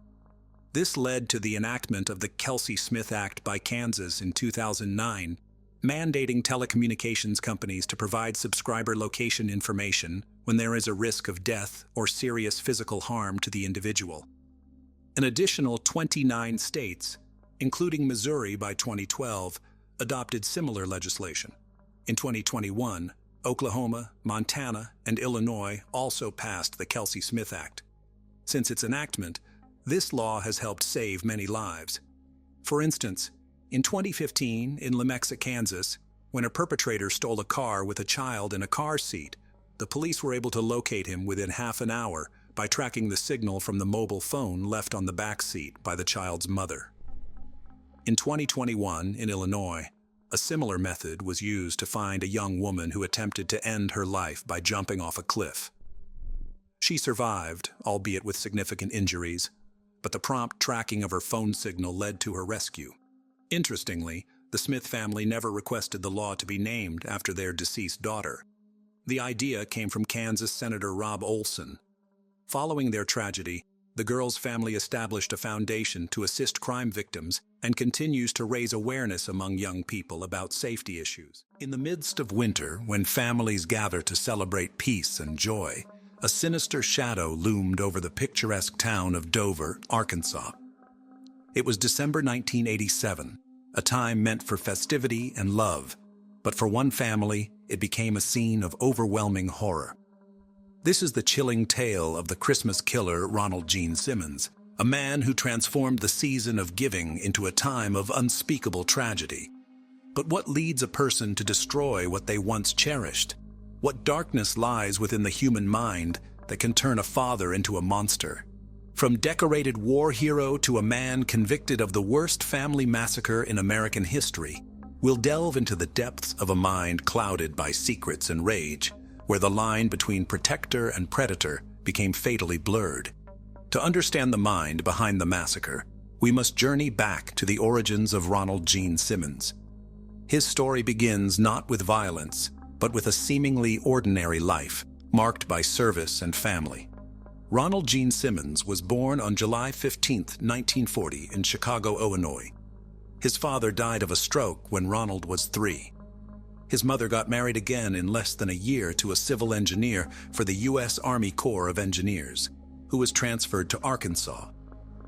This led to the enactment of the Kelsey Smith Act by Kansas in 2009, mandating telecommunications companies to provide subscriber location information when there is a risk of death or serious physical harm to the individual. An additional 29 states, including Missouri by 2012, adopted similar legislation. In 2021, Oklahoma, Montana, and Illinois also passed the Kelsey Smith Act. Since its enactment, this law has helped save many lives. For instance, in 2015 in Lenexa, Kansas, when a perpetrator stole a car with a child in a car seat, the police were able to locate him within half an hour by tracking the signal from the mobile phone left on the back seat by the child's mother. In 2021 in Illinois, a similar method was used to find a young woman who attempted to end her life by jumping off a cliff. She survived, albeit with significant injuries, but the prompt tracking of her phone signal led to her rescue. Interestingly, the Smith family never requested the law to be named after their deceased daughter. The idea came from Kansas Senator Rob Olson. Following their tragedy, the girl's family established a foundation to assist crime victims and continues to raise awareness among young people about safety issues. In the midst of winter, when families gather to celebrate peace and joy, a sinister shadow loomed over the picturesque town of Dover, Arkansas. It was December 1987, a time meant for festivity and love, but for one family, it became a scene of overwhelming horror. This is the chilling tale of the Christmas killer Ronald Gene Simmons, a man who transformed the season of giving into a time of unspeakable tragedy. But what leads a person to destroy what they once cherished? What darkness lies within the human mind that can turn a father into a monster? From decorated war hero to a man convicted of the worst family massacre in American history, we'll delve into the depths of a mind clouded by secrets and rage, where the line between protector and predator became fatally blurred. To understand the mind behind the massacre, we must journey back to the origins of Ronald Gene Simmons. His story begins not with violence, but with a seemingly ordinary life, marked by service and family. Ronald Gene Simmons was born on July 15, 1940, in Chicago, Illinois. His father died of a stroke when Ronald was 3. His mother got married again in less than a year to a civil engineer for the U.S. Army Corps of Engineers, who was transferred to Arkansas.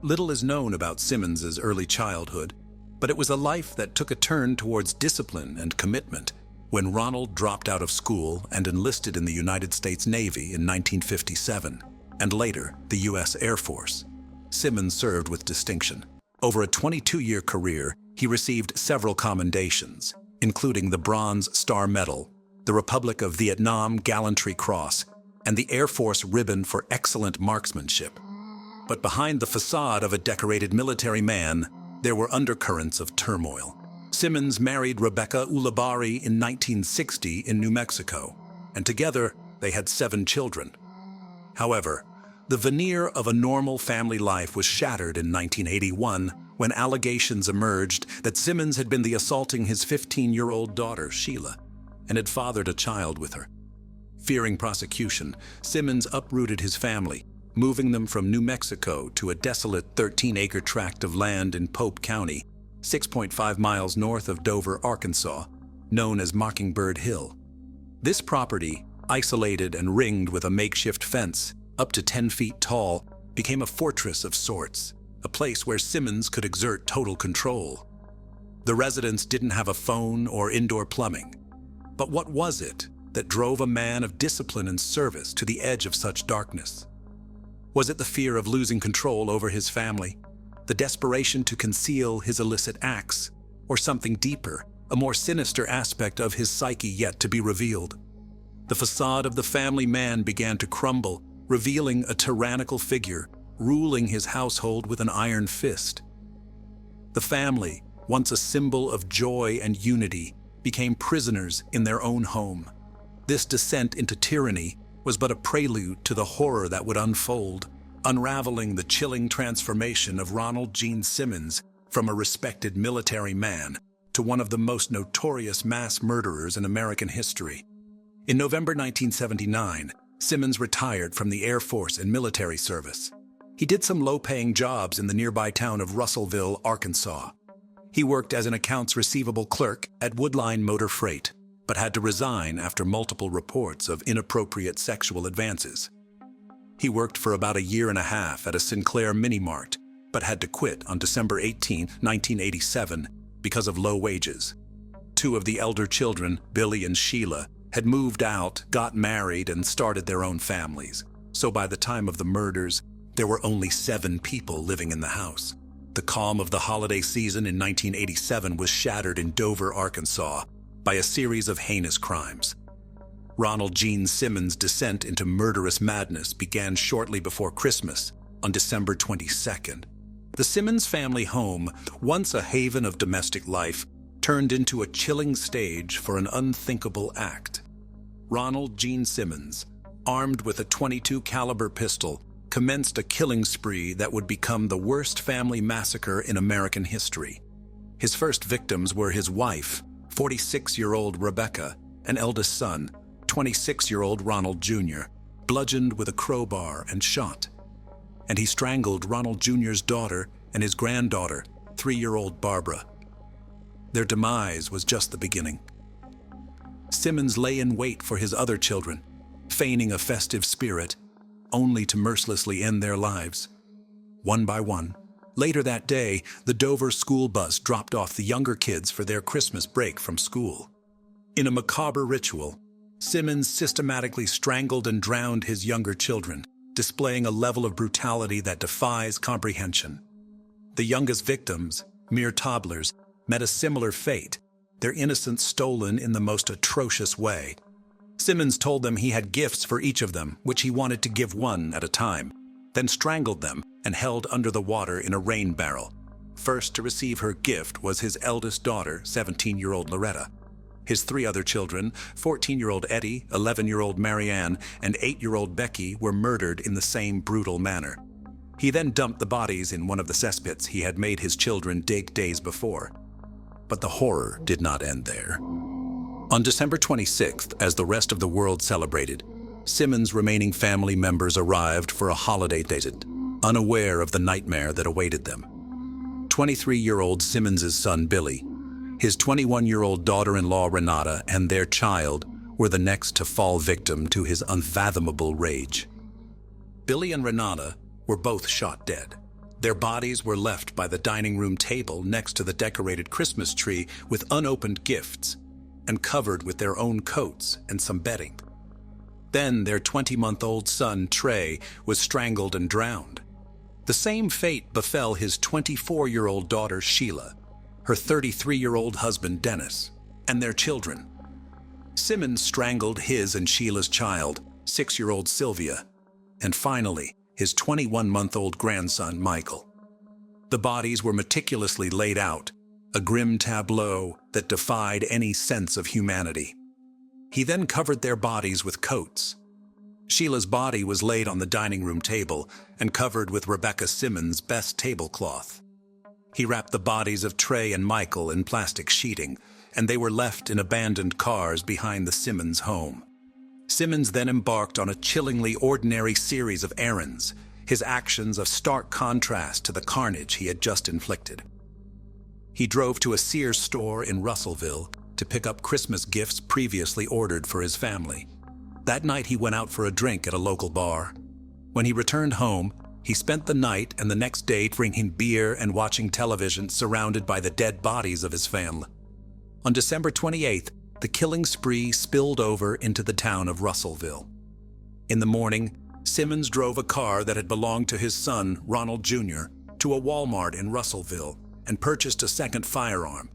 Little is known about Simmons's early childhood, but it was a life that took a turn towards discipline and commitment when Ronald dropped out of school and enlisted in the United States Navy in 1957, and later the U.S. Air Force. Simmons served with distinction. Over a 22-year career, he received several commendations, including the Bronze Star Medal, the Republic of Vietnam Gallantry Cross, and the Air Force Ribbon for excellent marksmanship. But behind the facade of a decorated military man, there were undercurrents of turmoil. Simmons married Rebecca Ulibarri in 1960 in New Mexico, and together they had 7 children. However, the veneer of a normal family life was shattered in 1981 when allegations emerged that Simmons had been assaulting his 15-year-old daughter, Sheila, and had fathered a child with her. Fearing prosecution, Simmons uprooted his family, moving them from New Mexico to a desolate 13-acre tract of land in Pope County, 6.5 miles north of Dover, Arkansas, known as Mockingbird Hill. This property, isolated and ringed with a makeshift fence, up to 10 feet tall, became a fortress of sorts, a place where Simmons could exert total control. The residents didn't have a phone or indoor plumbing. But what was it? that drove a man of discipline and service to the edge of such darkness? Was it the fear of losing control over his family, the desperation to conceal his illicit acts, or something deeper, a more sinister aspect of his psyche yet to be revealed? The facade of the family man began to crumble, revealing a tyrannical figure, ruling his household with an iron fist. The family, once a symbol of joy and unity, became prisoners in their own home. This descent into tyranny was but a prelude to the horror that would unfold, unraveling the chilling transformation of Ronald Gene Simmons from a respected military man to one of the most notorious mass murderers in American history. In November 1979, Simmons retired from the Air Force and military service. He did some low-paying jobs in the nearby town of Russellville, Arkansas. He worked as an accounts receivable clerk at Woodline Motor Freight, but had to resign after multiple reports of inappropriate sexual advances. He worked for about a year and a half at a Sinclair Mini-Mart, but had to quit on December 18, 1987, because of low wages. Two of the elder children, Billy and Sheila, had moved out, got married, and started their own families. So by the time of the murders, there were only 7 people living in the house. The calm of the holiday season in 1987 was shattered in Dover, Arkansas, by a series of heinous crimes. Ronald Gene Simmons' descent into murderous madness began shortly before Christmas, on December 22nd. The Simmons family home, once a haven of domestic life, turned into a chilling stage for an unthinkable act. Ronald Gene Simmons, armed with a .22 caliber pistol, commenced a killing spree that would become the worst family massacre in American history. His first victims were his wife, 46-year-old Rebecca, and eldest son, 26-year-old Ronald Jr., bludgeoned with a crowbar and shot. And he strangled Ronald Jr.'s daughter and his granddaughter, 3-year-old Barbara. Their demise was just the beginning. Simmons lay in wait for his other children, feigning a festive spirit, only to mercilessly end their lives, one by one. Later that day, the Dover school bus dropped off the younger kids for their Christmas break from school. In a macabre ritual, Simmons systematically strangled and drowned his younger children, displaying a level of brutality that defies comprehension. The youngest victims, mere toddlers, met a similar fate, their innocence stolen in the most atrocious way. Simmons told them he had gifts for each of them, which he wanted to give one at a time, then strangled them and held under the water in a rain barrel. First to receive her gift was his eldest daughter, 17-year-old Loretta. His 3 other children, 14-year-old Eddie, 11-year-old Marianne, and 8-year-old Becky, were murdered in the same brutal manner. He then dumped the bodies in one of the cesspits he had made his children dig days before. But the horror did not end there. On December 26th, as the rest of the world celebrated, Simmons' remaining family members arrived for a holiday visit, unaware of the nightmare that awaited them. 23-year-old Simmons' son Billy, his 21-year-old daughter-in-law Renata, and their child were the next to fall victim to his unfathomable rage. Billy and Renata were both shot dead. Their bodies were left by the dining room table next to the decorated Christmas tree with unopened gifts and covered with their own coats and some bedding. Then their 20-month-old son, Trey, was strangled and drowned. The same fate befell his 24-year-old daughter, Sheila, her 33-year-old husband, Dennis, and their children. Simmons strangled his and Sheila's child, 6-year-old Sylvia, and finally, his 21-month-old grandson, Michael. The bodies were meticulously laid out, a grim tableau that defied any sense of humanity. He then covered their bodies with coats. Sheila's body was laid on the dining room table and covered with Rebecca Simmons' best tablecloth. He wrapped the bodies of Trey and Michael in plastic sheeting, and they were left in abandoned cars behind the Simmons home. Simmons then embarked on a chillingly ordinary series of errands, his actions a stark contrast to the carnage he had just inflicted. He drove to a Sears store in Russellville to pick up Christmas gifts previously ordered for his family. That night he went out for a drink at a local bar. When he returned home, he spent the night and the next day drinking beer and watching television surrounded by the dead bodies of his family. On December 28th, the killing spree spilled over into the town of Russellville. In the morning, Simmons drove a car that had belonged to his son, Ronald Jr., to a Walmart in Russellville and purchased a second firearm.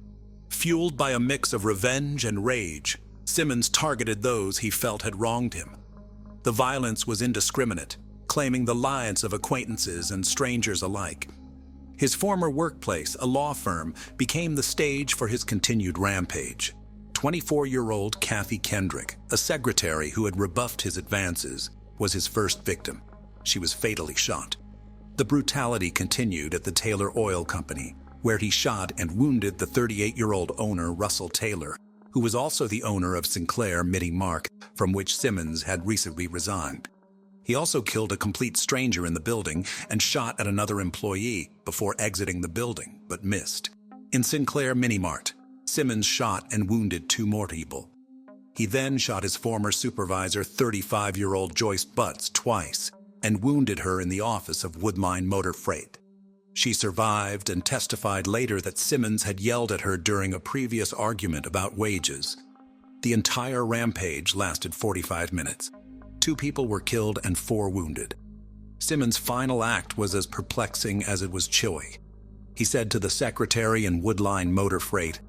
Fueled by a mix of revenge and rage, Simmons targeted those he felt had wronged him. The violence was indiscriminate, claiming the lives of acquaintances and strangers alike. His former workplace, a law firm, became the stage for his continued rampage. 24-year-old Kathy Kendrick, a secretary who had rebuffed his advances, was his first victim. She was fatally shot. The brutality continued at the Taylor Oil Company, where he shot and wounded the 38-year-old owner, Russell Taylor, who was also the owner of Sinclair Mini Mark, from which Simmons had recently resigned. He also killed a complete stranger in the building and shot at another employee before exiting the building, but missed. In Sinclair Mini Mart, Simmons shot and wounded 2 more people. He then shot his former supervisor, 35-year-old Joyce Butts, twice, and wounded her in the office of Woodmine Motor Freight. She survived and testified later that Simmons had yelled at her during a previous argument about wages. The entire rampage lasted 45 minutes. 2 people were killed and 4 wounded. Simmons' final act was as perplexing as it was chilly. He said to the secretary in Woodline Motor Freight,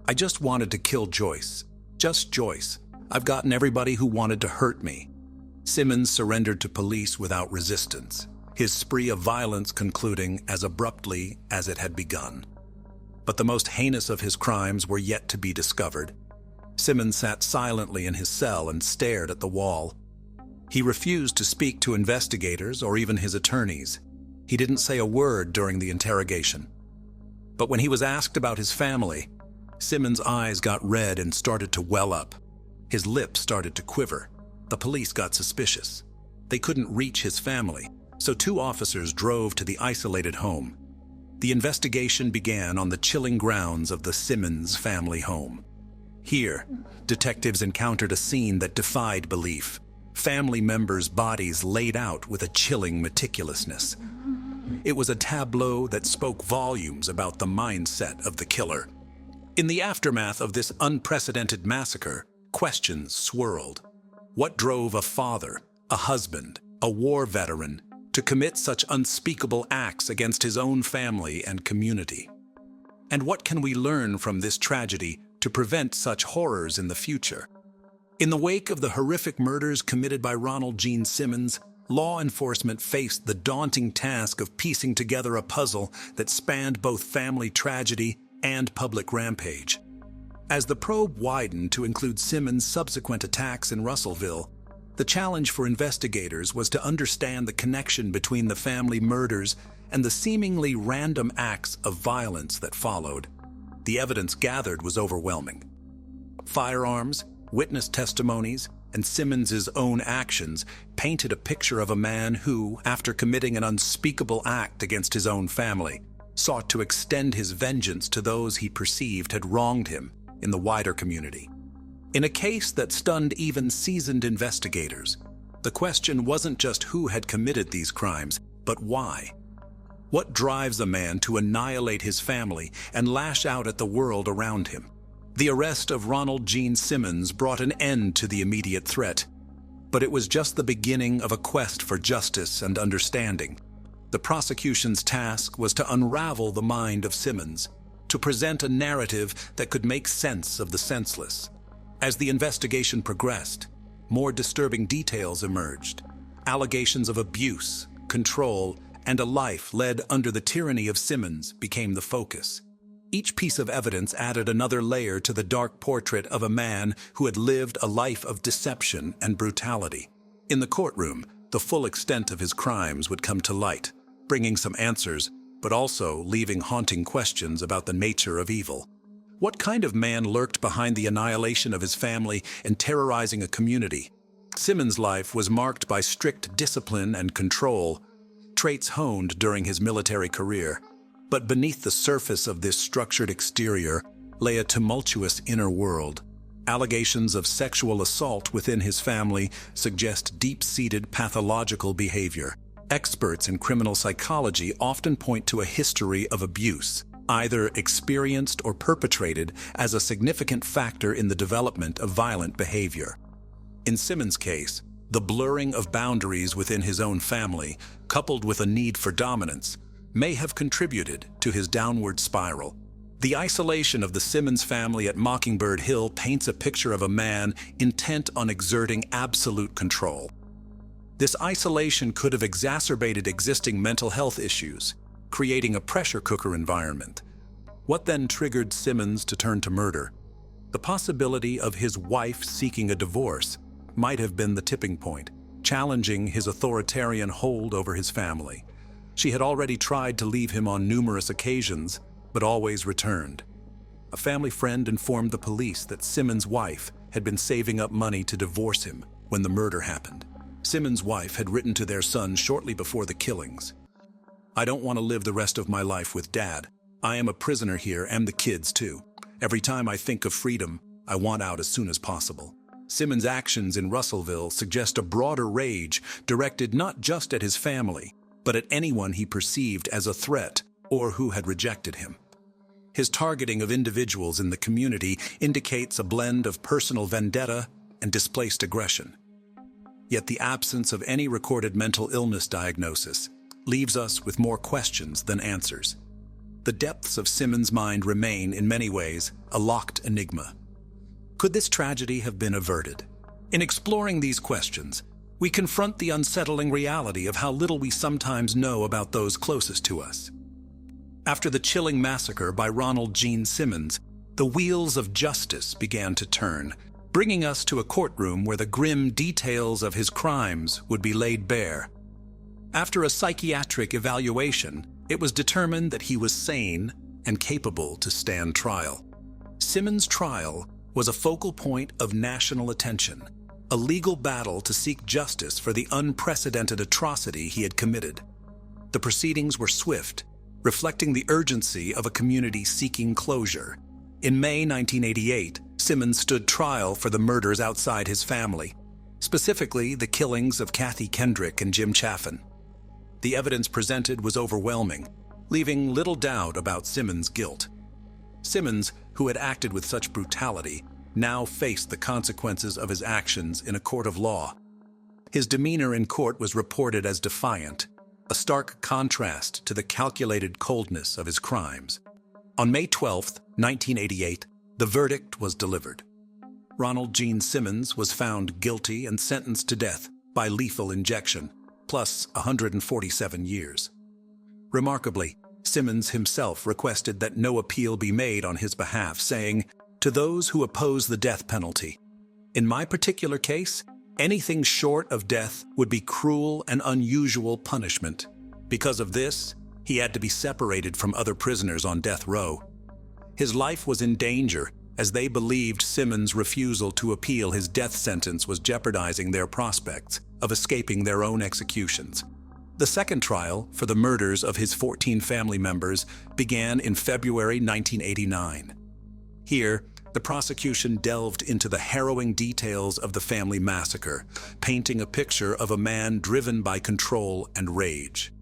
"I just wanted to kill Joyce. Just Joyce. I've gotten everybody who wanted to hurt me." Simmons surrendered to police without resistance, his spree of violence concluding as abruptly as it had begun. But the most heinous of his crimes were yet to be discovered. Simmons sat silently in his cell and stared at the wall. He refused to speak to investigators or even his attorneys. He didn't say a word during the interrogation. But when he was asked about his family, Simmons' eyes got red and started to well up. His lips started to quiver. The police got suspicious. They couldn't reach his family, so 2 officers drove to the isolated home. The investigation began on the chilling grounds of the Simmons family home. Here, detectives encountered a scene that defied belief. Family members' bodies laid out with a chilling meticulousness. It was a tableau that spoke volumes about the mindset of the killer. In the aftermath of this unprecedented massacre, questions swirled. What drove a father, a husband, a war veteran, to commit such unspeakable acts against his own family and community? And what can we learn from this tragedy to prevent such horrors in the future? In the wake of the horrific murders committed by Ronald Gene Simmons, law enforcement faced the daunting task of piecing together a puzzle that spanned both family tragedy and public rampage. As the probe widened to include Simmons' subsequent attacks in Russellville, the challenge for investigators was to understand the connection between the family murders and the seemingly random acts of violence that followed. The evidence gathered was overwhelming. Firearms, witness testimonies, and Simmons' own actions painted a picture of a man who, after committing an unspeakable act against his own family, sought to extend his vengeance to those he perceived had wronged him in the wider community. In a case that stunned even seasoned investigators, the question wasn't just who had committed these crimes, but why. What drives a man to annihilate his family and lash out at the world around him? The arrest of Ronald Gene Simmons brought an end to the immediate threat, but it was just the beginning of a quest for justice and understanding. The prosecution's task was to unravel the mind of Simmons, to present a narrative that could make sense of the senseless. As the investigation progressed, more disturbing details emerged. Allegations of abuse, control, and a life led under the tyranny of Simmons became the focus. Each piece of evidence added another layer to the dark portrait of a man who had lived a life of deception and brutality. In the courtroom, the full extent of his crimes would come to light, bringing some answers, but also leaving haunting questions about the nature of evil. What kind of man lurked behind the annihilation of his family and terrorizing a community? Simmons' life was marked by strict discipline and control, traits honed during his military career. But beneath the surface of this structured exterior lay a tumultuous inner world. Allegations of sexual assault within his family suggest deep-seated pathological behavior. Experts in criminal psychology often point to a history of abuse, either experienced or perpetrated as a significant factor in the development of violent behavior. In Simmons' case, the blurring of boundaries within his own family, coupled with a need for dominance, may have contributed to his downward spiral. The isolation of the Simmons family at Mockingbird Hill paints a picture of a man intent on exerting absolute control. This isolation could have exacerbated existing mental health issues, creating a pressure cooker environment. What then triggered Simmons to turn to murder? The possibility of his wife seeking a divorce might have been the tipping point, challenging his authoritarian hold over his family. She had already tried to leave him on numerous occasions, but always returned. A family friend informed the police that Simmons' wife had been saving up money to divorce him when the murder happened. Simmons' wife had written to their son shortly before the killings, "I don't want to live the rest of my life with Dad. I am a prisoner here and the kids too. Every time I think of freedom, I want out as soon as possible." Simmons' actions in Russellville suggest a broader rage directed not just at his family, but at anyone he perceived as a threat or who had rejected him. His targeting of individuals in the community indicates a blend of personal vendetta and displaced aggression. Yet the absence of any recorded mental illness diagnosis leaves us with more questions than answers. The depths of Simmons' mind remain, in many ways, a locked enigma. Could this tragedy have been averted? In exploring these questions, we confront the unsettling reality of how little we sometimes know about those closest to us. After the chilling massacre by Ronald Gene Simmons, the wheels of justice began to turn, bringing us to a courtroom where the grim details of his crimes would be laid bare. After a psychiatric evaluation, it was determined that he was sane and capable to stand trial. Simmons' trial was a focal point of national attention, a legal battle to seek justice for the unprecedented atrocity he had committed. The proceedings were swift, reflecting the urgency of a community seeking closure. In May 1988, Simmons stood trial for the murders outside his family, specifically the killings of Kathy Kendrick and Jim Chaffin. The evidence presented was overwhelming, leaving little doubt about Simmons' guilt. Simmons, who had acted with such brutality, now faced the consequences of his actions in a court of law. His demeanor in court was reported as defiant, a stark contrast to the calculated coldness of his crimes. On May 12, 1988, the verdict was delivered. Ronald Gene Simmons was found guilty and sentenced to death by lethal injection, plus 147 years. Remarkably, Simmons himself requested that no appeal be made on his behalf, saying, "To those who oppose the death penalty, in my particular case, anything short of death would be cruel and unusual punishment. Because of this, he had to be separated from other prisoners on death row. His life was in danger, as they believed Simmons' refusal to appeal his death sentence was jeopardizing their prospects of escaping their own executions." The second trial for the murders of his 14 family members began in February 1989. Here, the prosecution delved into the harrowing details of the family massacre, painting a picture of a man driven by control and rage.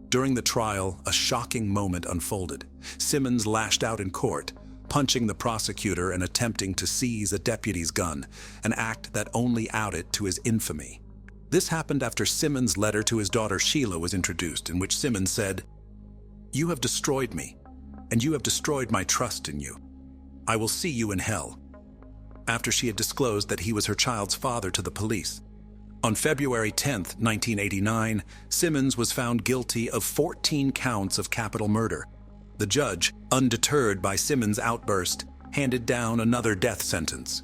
During the trial, a shocking moment unfolded. Simmons lashed out in court, punching the prosecutor and attempting to seize a deputy's gun, an act that only added to his infamy. This happened after Simmons' letter to his daughter Sheila was introduced, in which Simmons said, "You have destroyed me, and you have destroyed my trust in you. I will see you in hell," after she had disclosed that he was her child's father to the police. On February 10, 1989, Simmons was found guilty of 14 counts of capital murder. The judge, undeterred by Simmons' outburst, handed down another death sentence.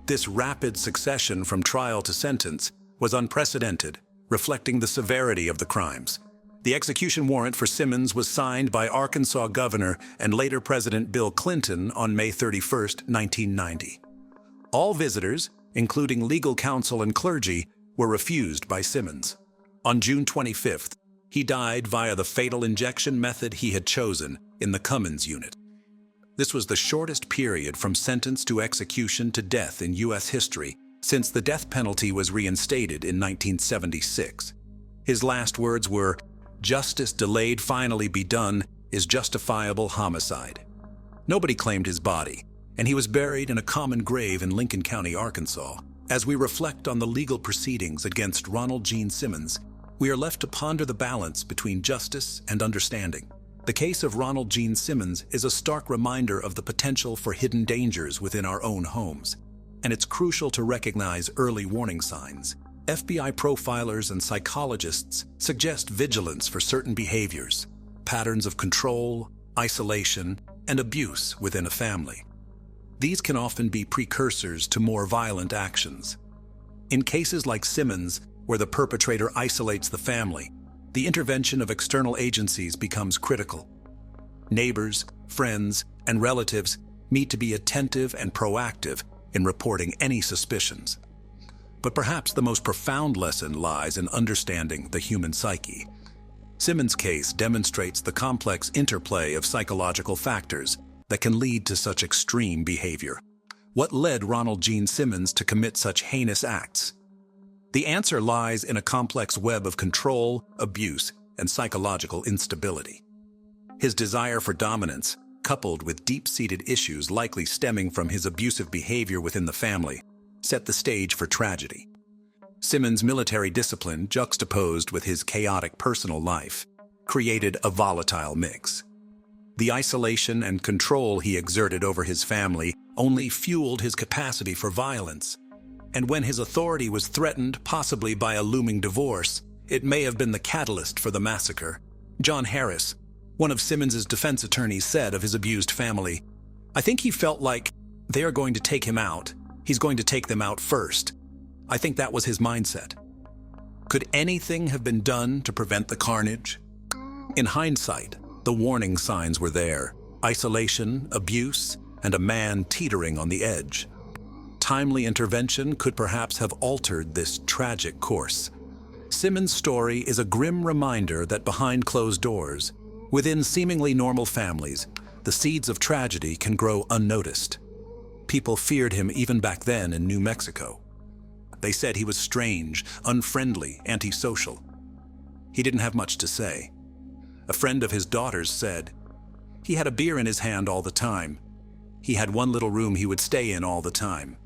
This rapid succession from trial to sentence was unprecedented, reflecting the severity of the crimes. The execution warrant for Simmons was signed by Arkansas Governor and later President Bill Clinton on May 31, 1990. All visitors, including legal counsel and clergy, were refused by Simmons. On June 25th, he died via the fatal injection method he had chosen in the Cummins unit. This was the shortest period from sentence to execution to death in U.S. history since the death penalty was reinstated in 1976. His last words were, "Justice delayed finally be done, is justifiable homicide. Nobody claimed his body, and he was buried in a common grave in Lincoln County, Arkansas. As we reflect on the legal proceedings against Ronald Gene Simmons, we are left to ponder the balance between justice and understanding. The case of Ronald Gene Simmons is a stark reminder of the potential for hidden dangers within our own homes, and it's crucial to recognize early warning signs. FBI profilers and psychologists suggest vigilance for certain behaviors, patterns of control, isolation, and abuse within a family. These can often be precursors to more violent actions. In cases like Simmons, where the perpetrator isolates the family, the intervention of external agencies becomes critical. Neighbors, friends, and relatives need to be attentive and proactive in reporting any suspicions. But perhaps the most profound lesson lies in understanding the human psyche. Simmons' case demonstrates the complex interplay of psychological factors that can lead to such extreme behavior. What led Ronald Gene Simmons to commit such heinous acts? The answer lies in a complex web of control, abuse, and psychological instability. His desire for dominance, coupled with deep-seated issues likely stemming from his abusive behavior within the family, set the stage for tragedy. Simmons' military discipline, juxtaposed with his chaotic personal life, created a volatile mix. The isolation and control he exerted over his family only fueled his capacity for violence. And when his authority was threatened, possibly by a looming divorce, it may have been the catalyst for the massacre. John Harris, one of Simmons' defense attorneys, said of his abused family, "I think he felt like they are going to take him out. He's going to take them out first." I think that was his mindset. Could anything have been done to prevent the carnage? In hindsight, the warning signs were there: isolation, abuse, and a man teetering on the edge. Timely intervention could perhaps have altered this tragic course. Simmons' story is a grim reminder that behind closed doors, within seemingly normal families, the seeds of tragedy can grow unnoticed. People feared him even back then in New Mexico. They said he was strange, unfriendly, antisocial. He didn't have much to say. A friend of his daughter's said, "He had a beer in his hand all the time. He had one little room he would stay in all the time.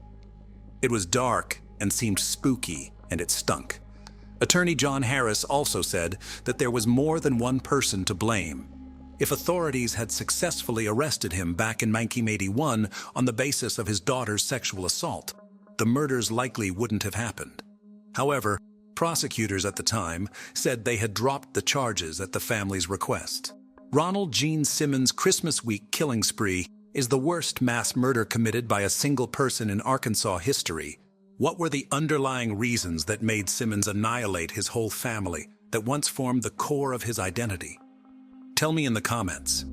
It was dark and seemed spooky, and it stunk." Attorney John Harris also said that there was more than one person to blame. If authorities had successfully arrested him back in 1981 on the basis of his daughter's sexual assault, the murders likely wouldn't have happened. However, prosecutors at the time said they had dropped the charges at the family's request. Ronald Gene Simmons' Christmas week killing spree is the worst mass murder committed by a single person in Arkansas history. What were the underlying reasons that made Simmons annihilate his whole family that once formed the core of his identity? Tell me in the comments.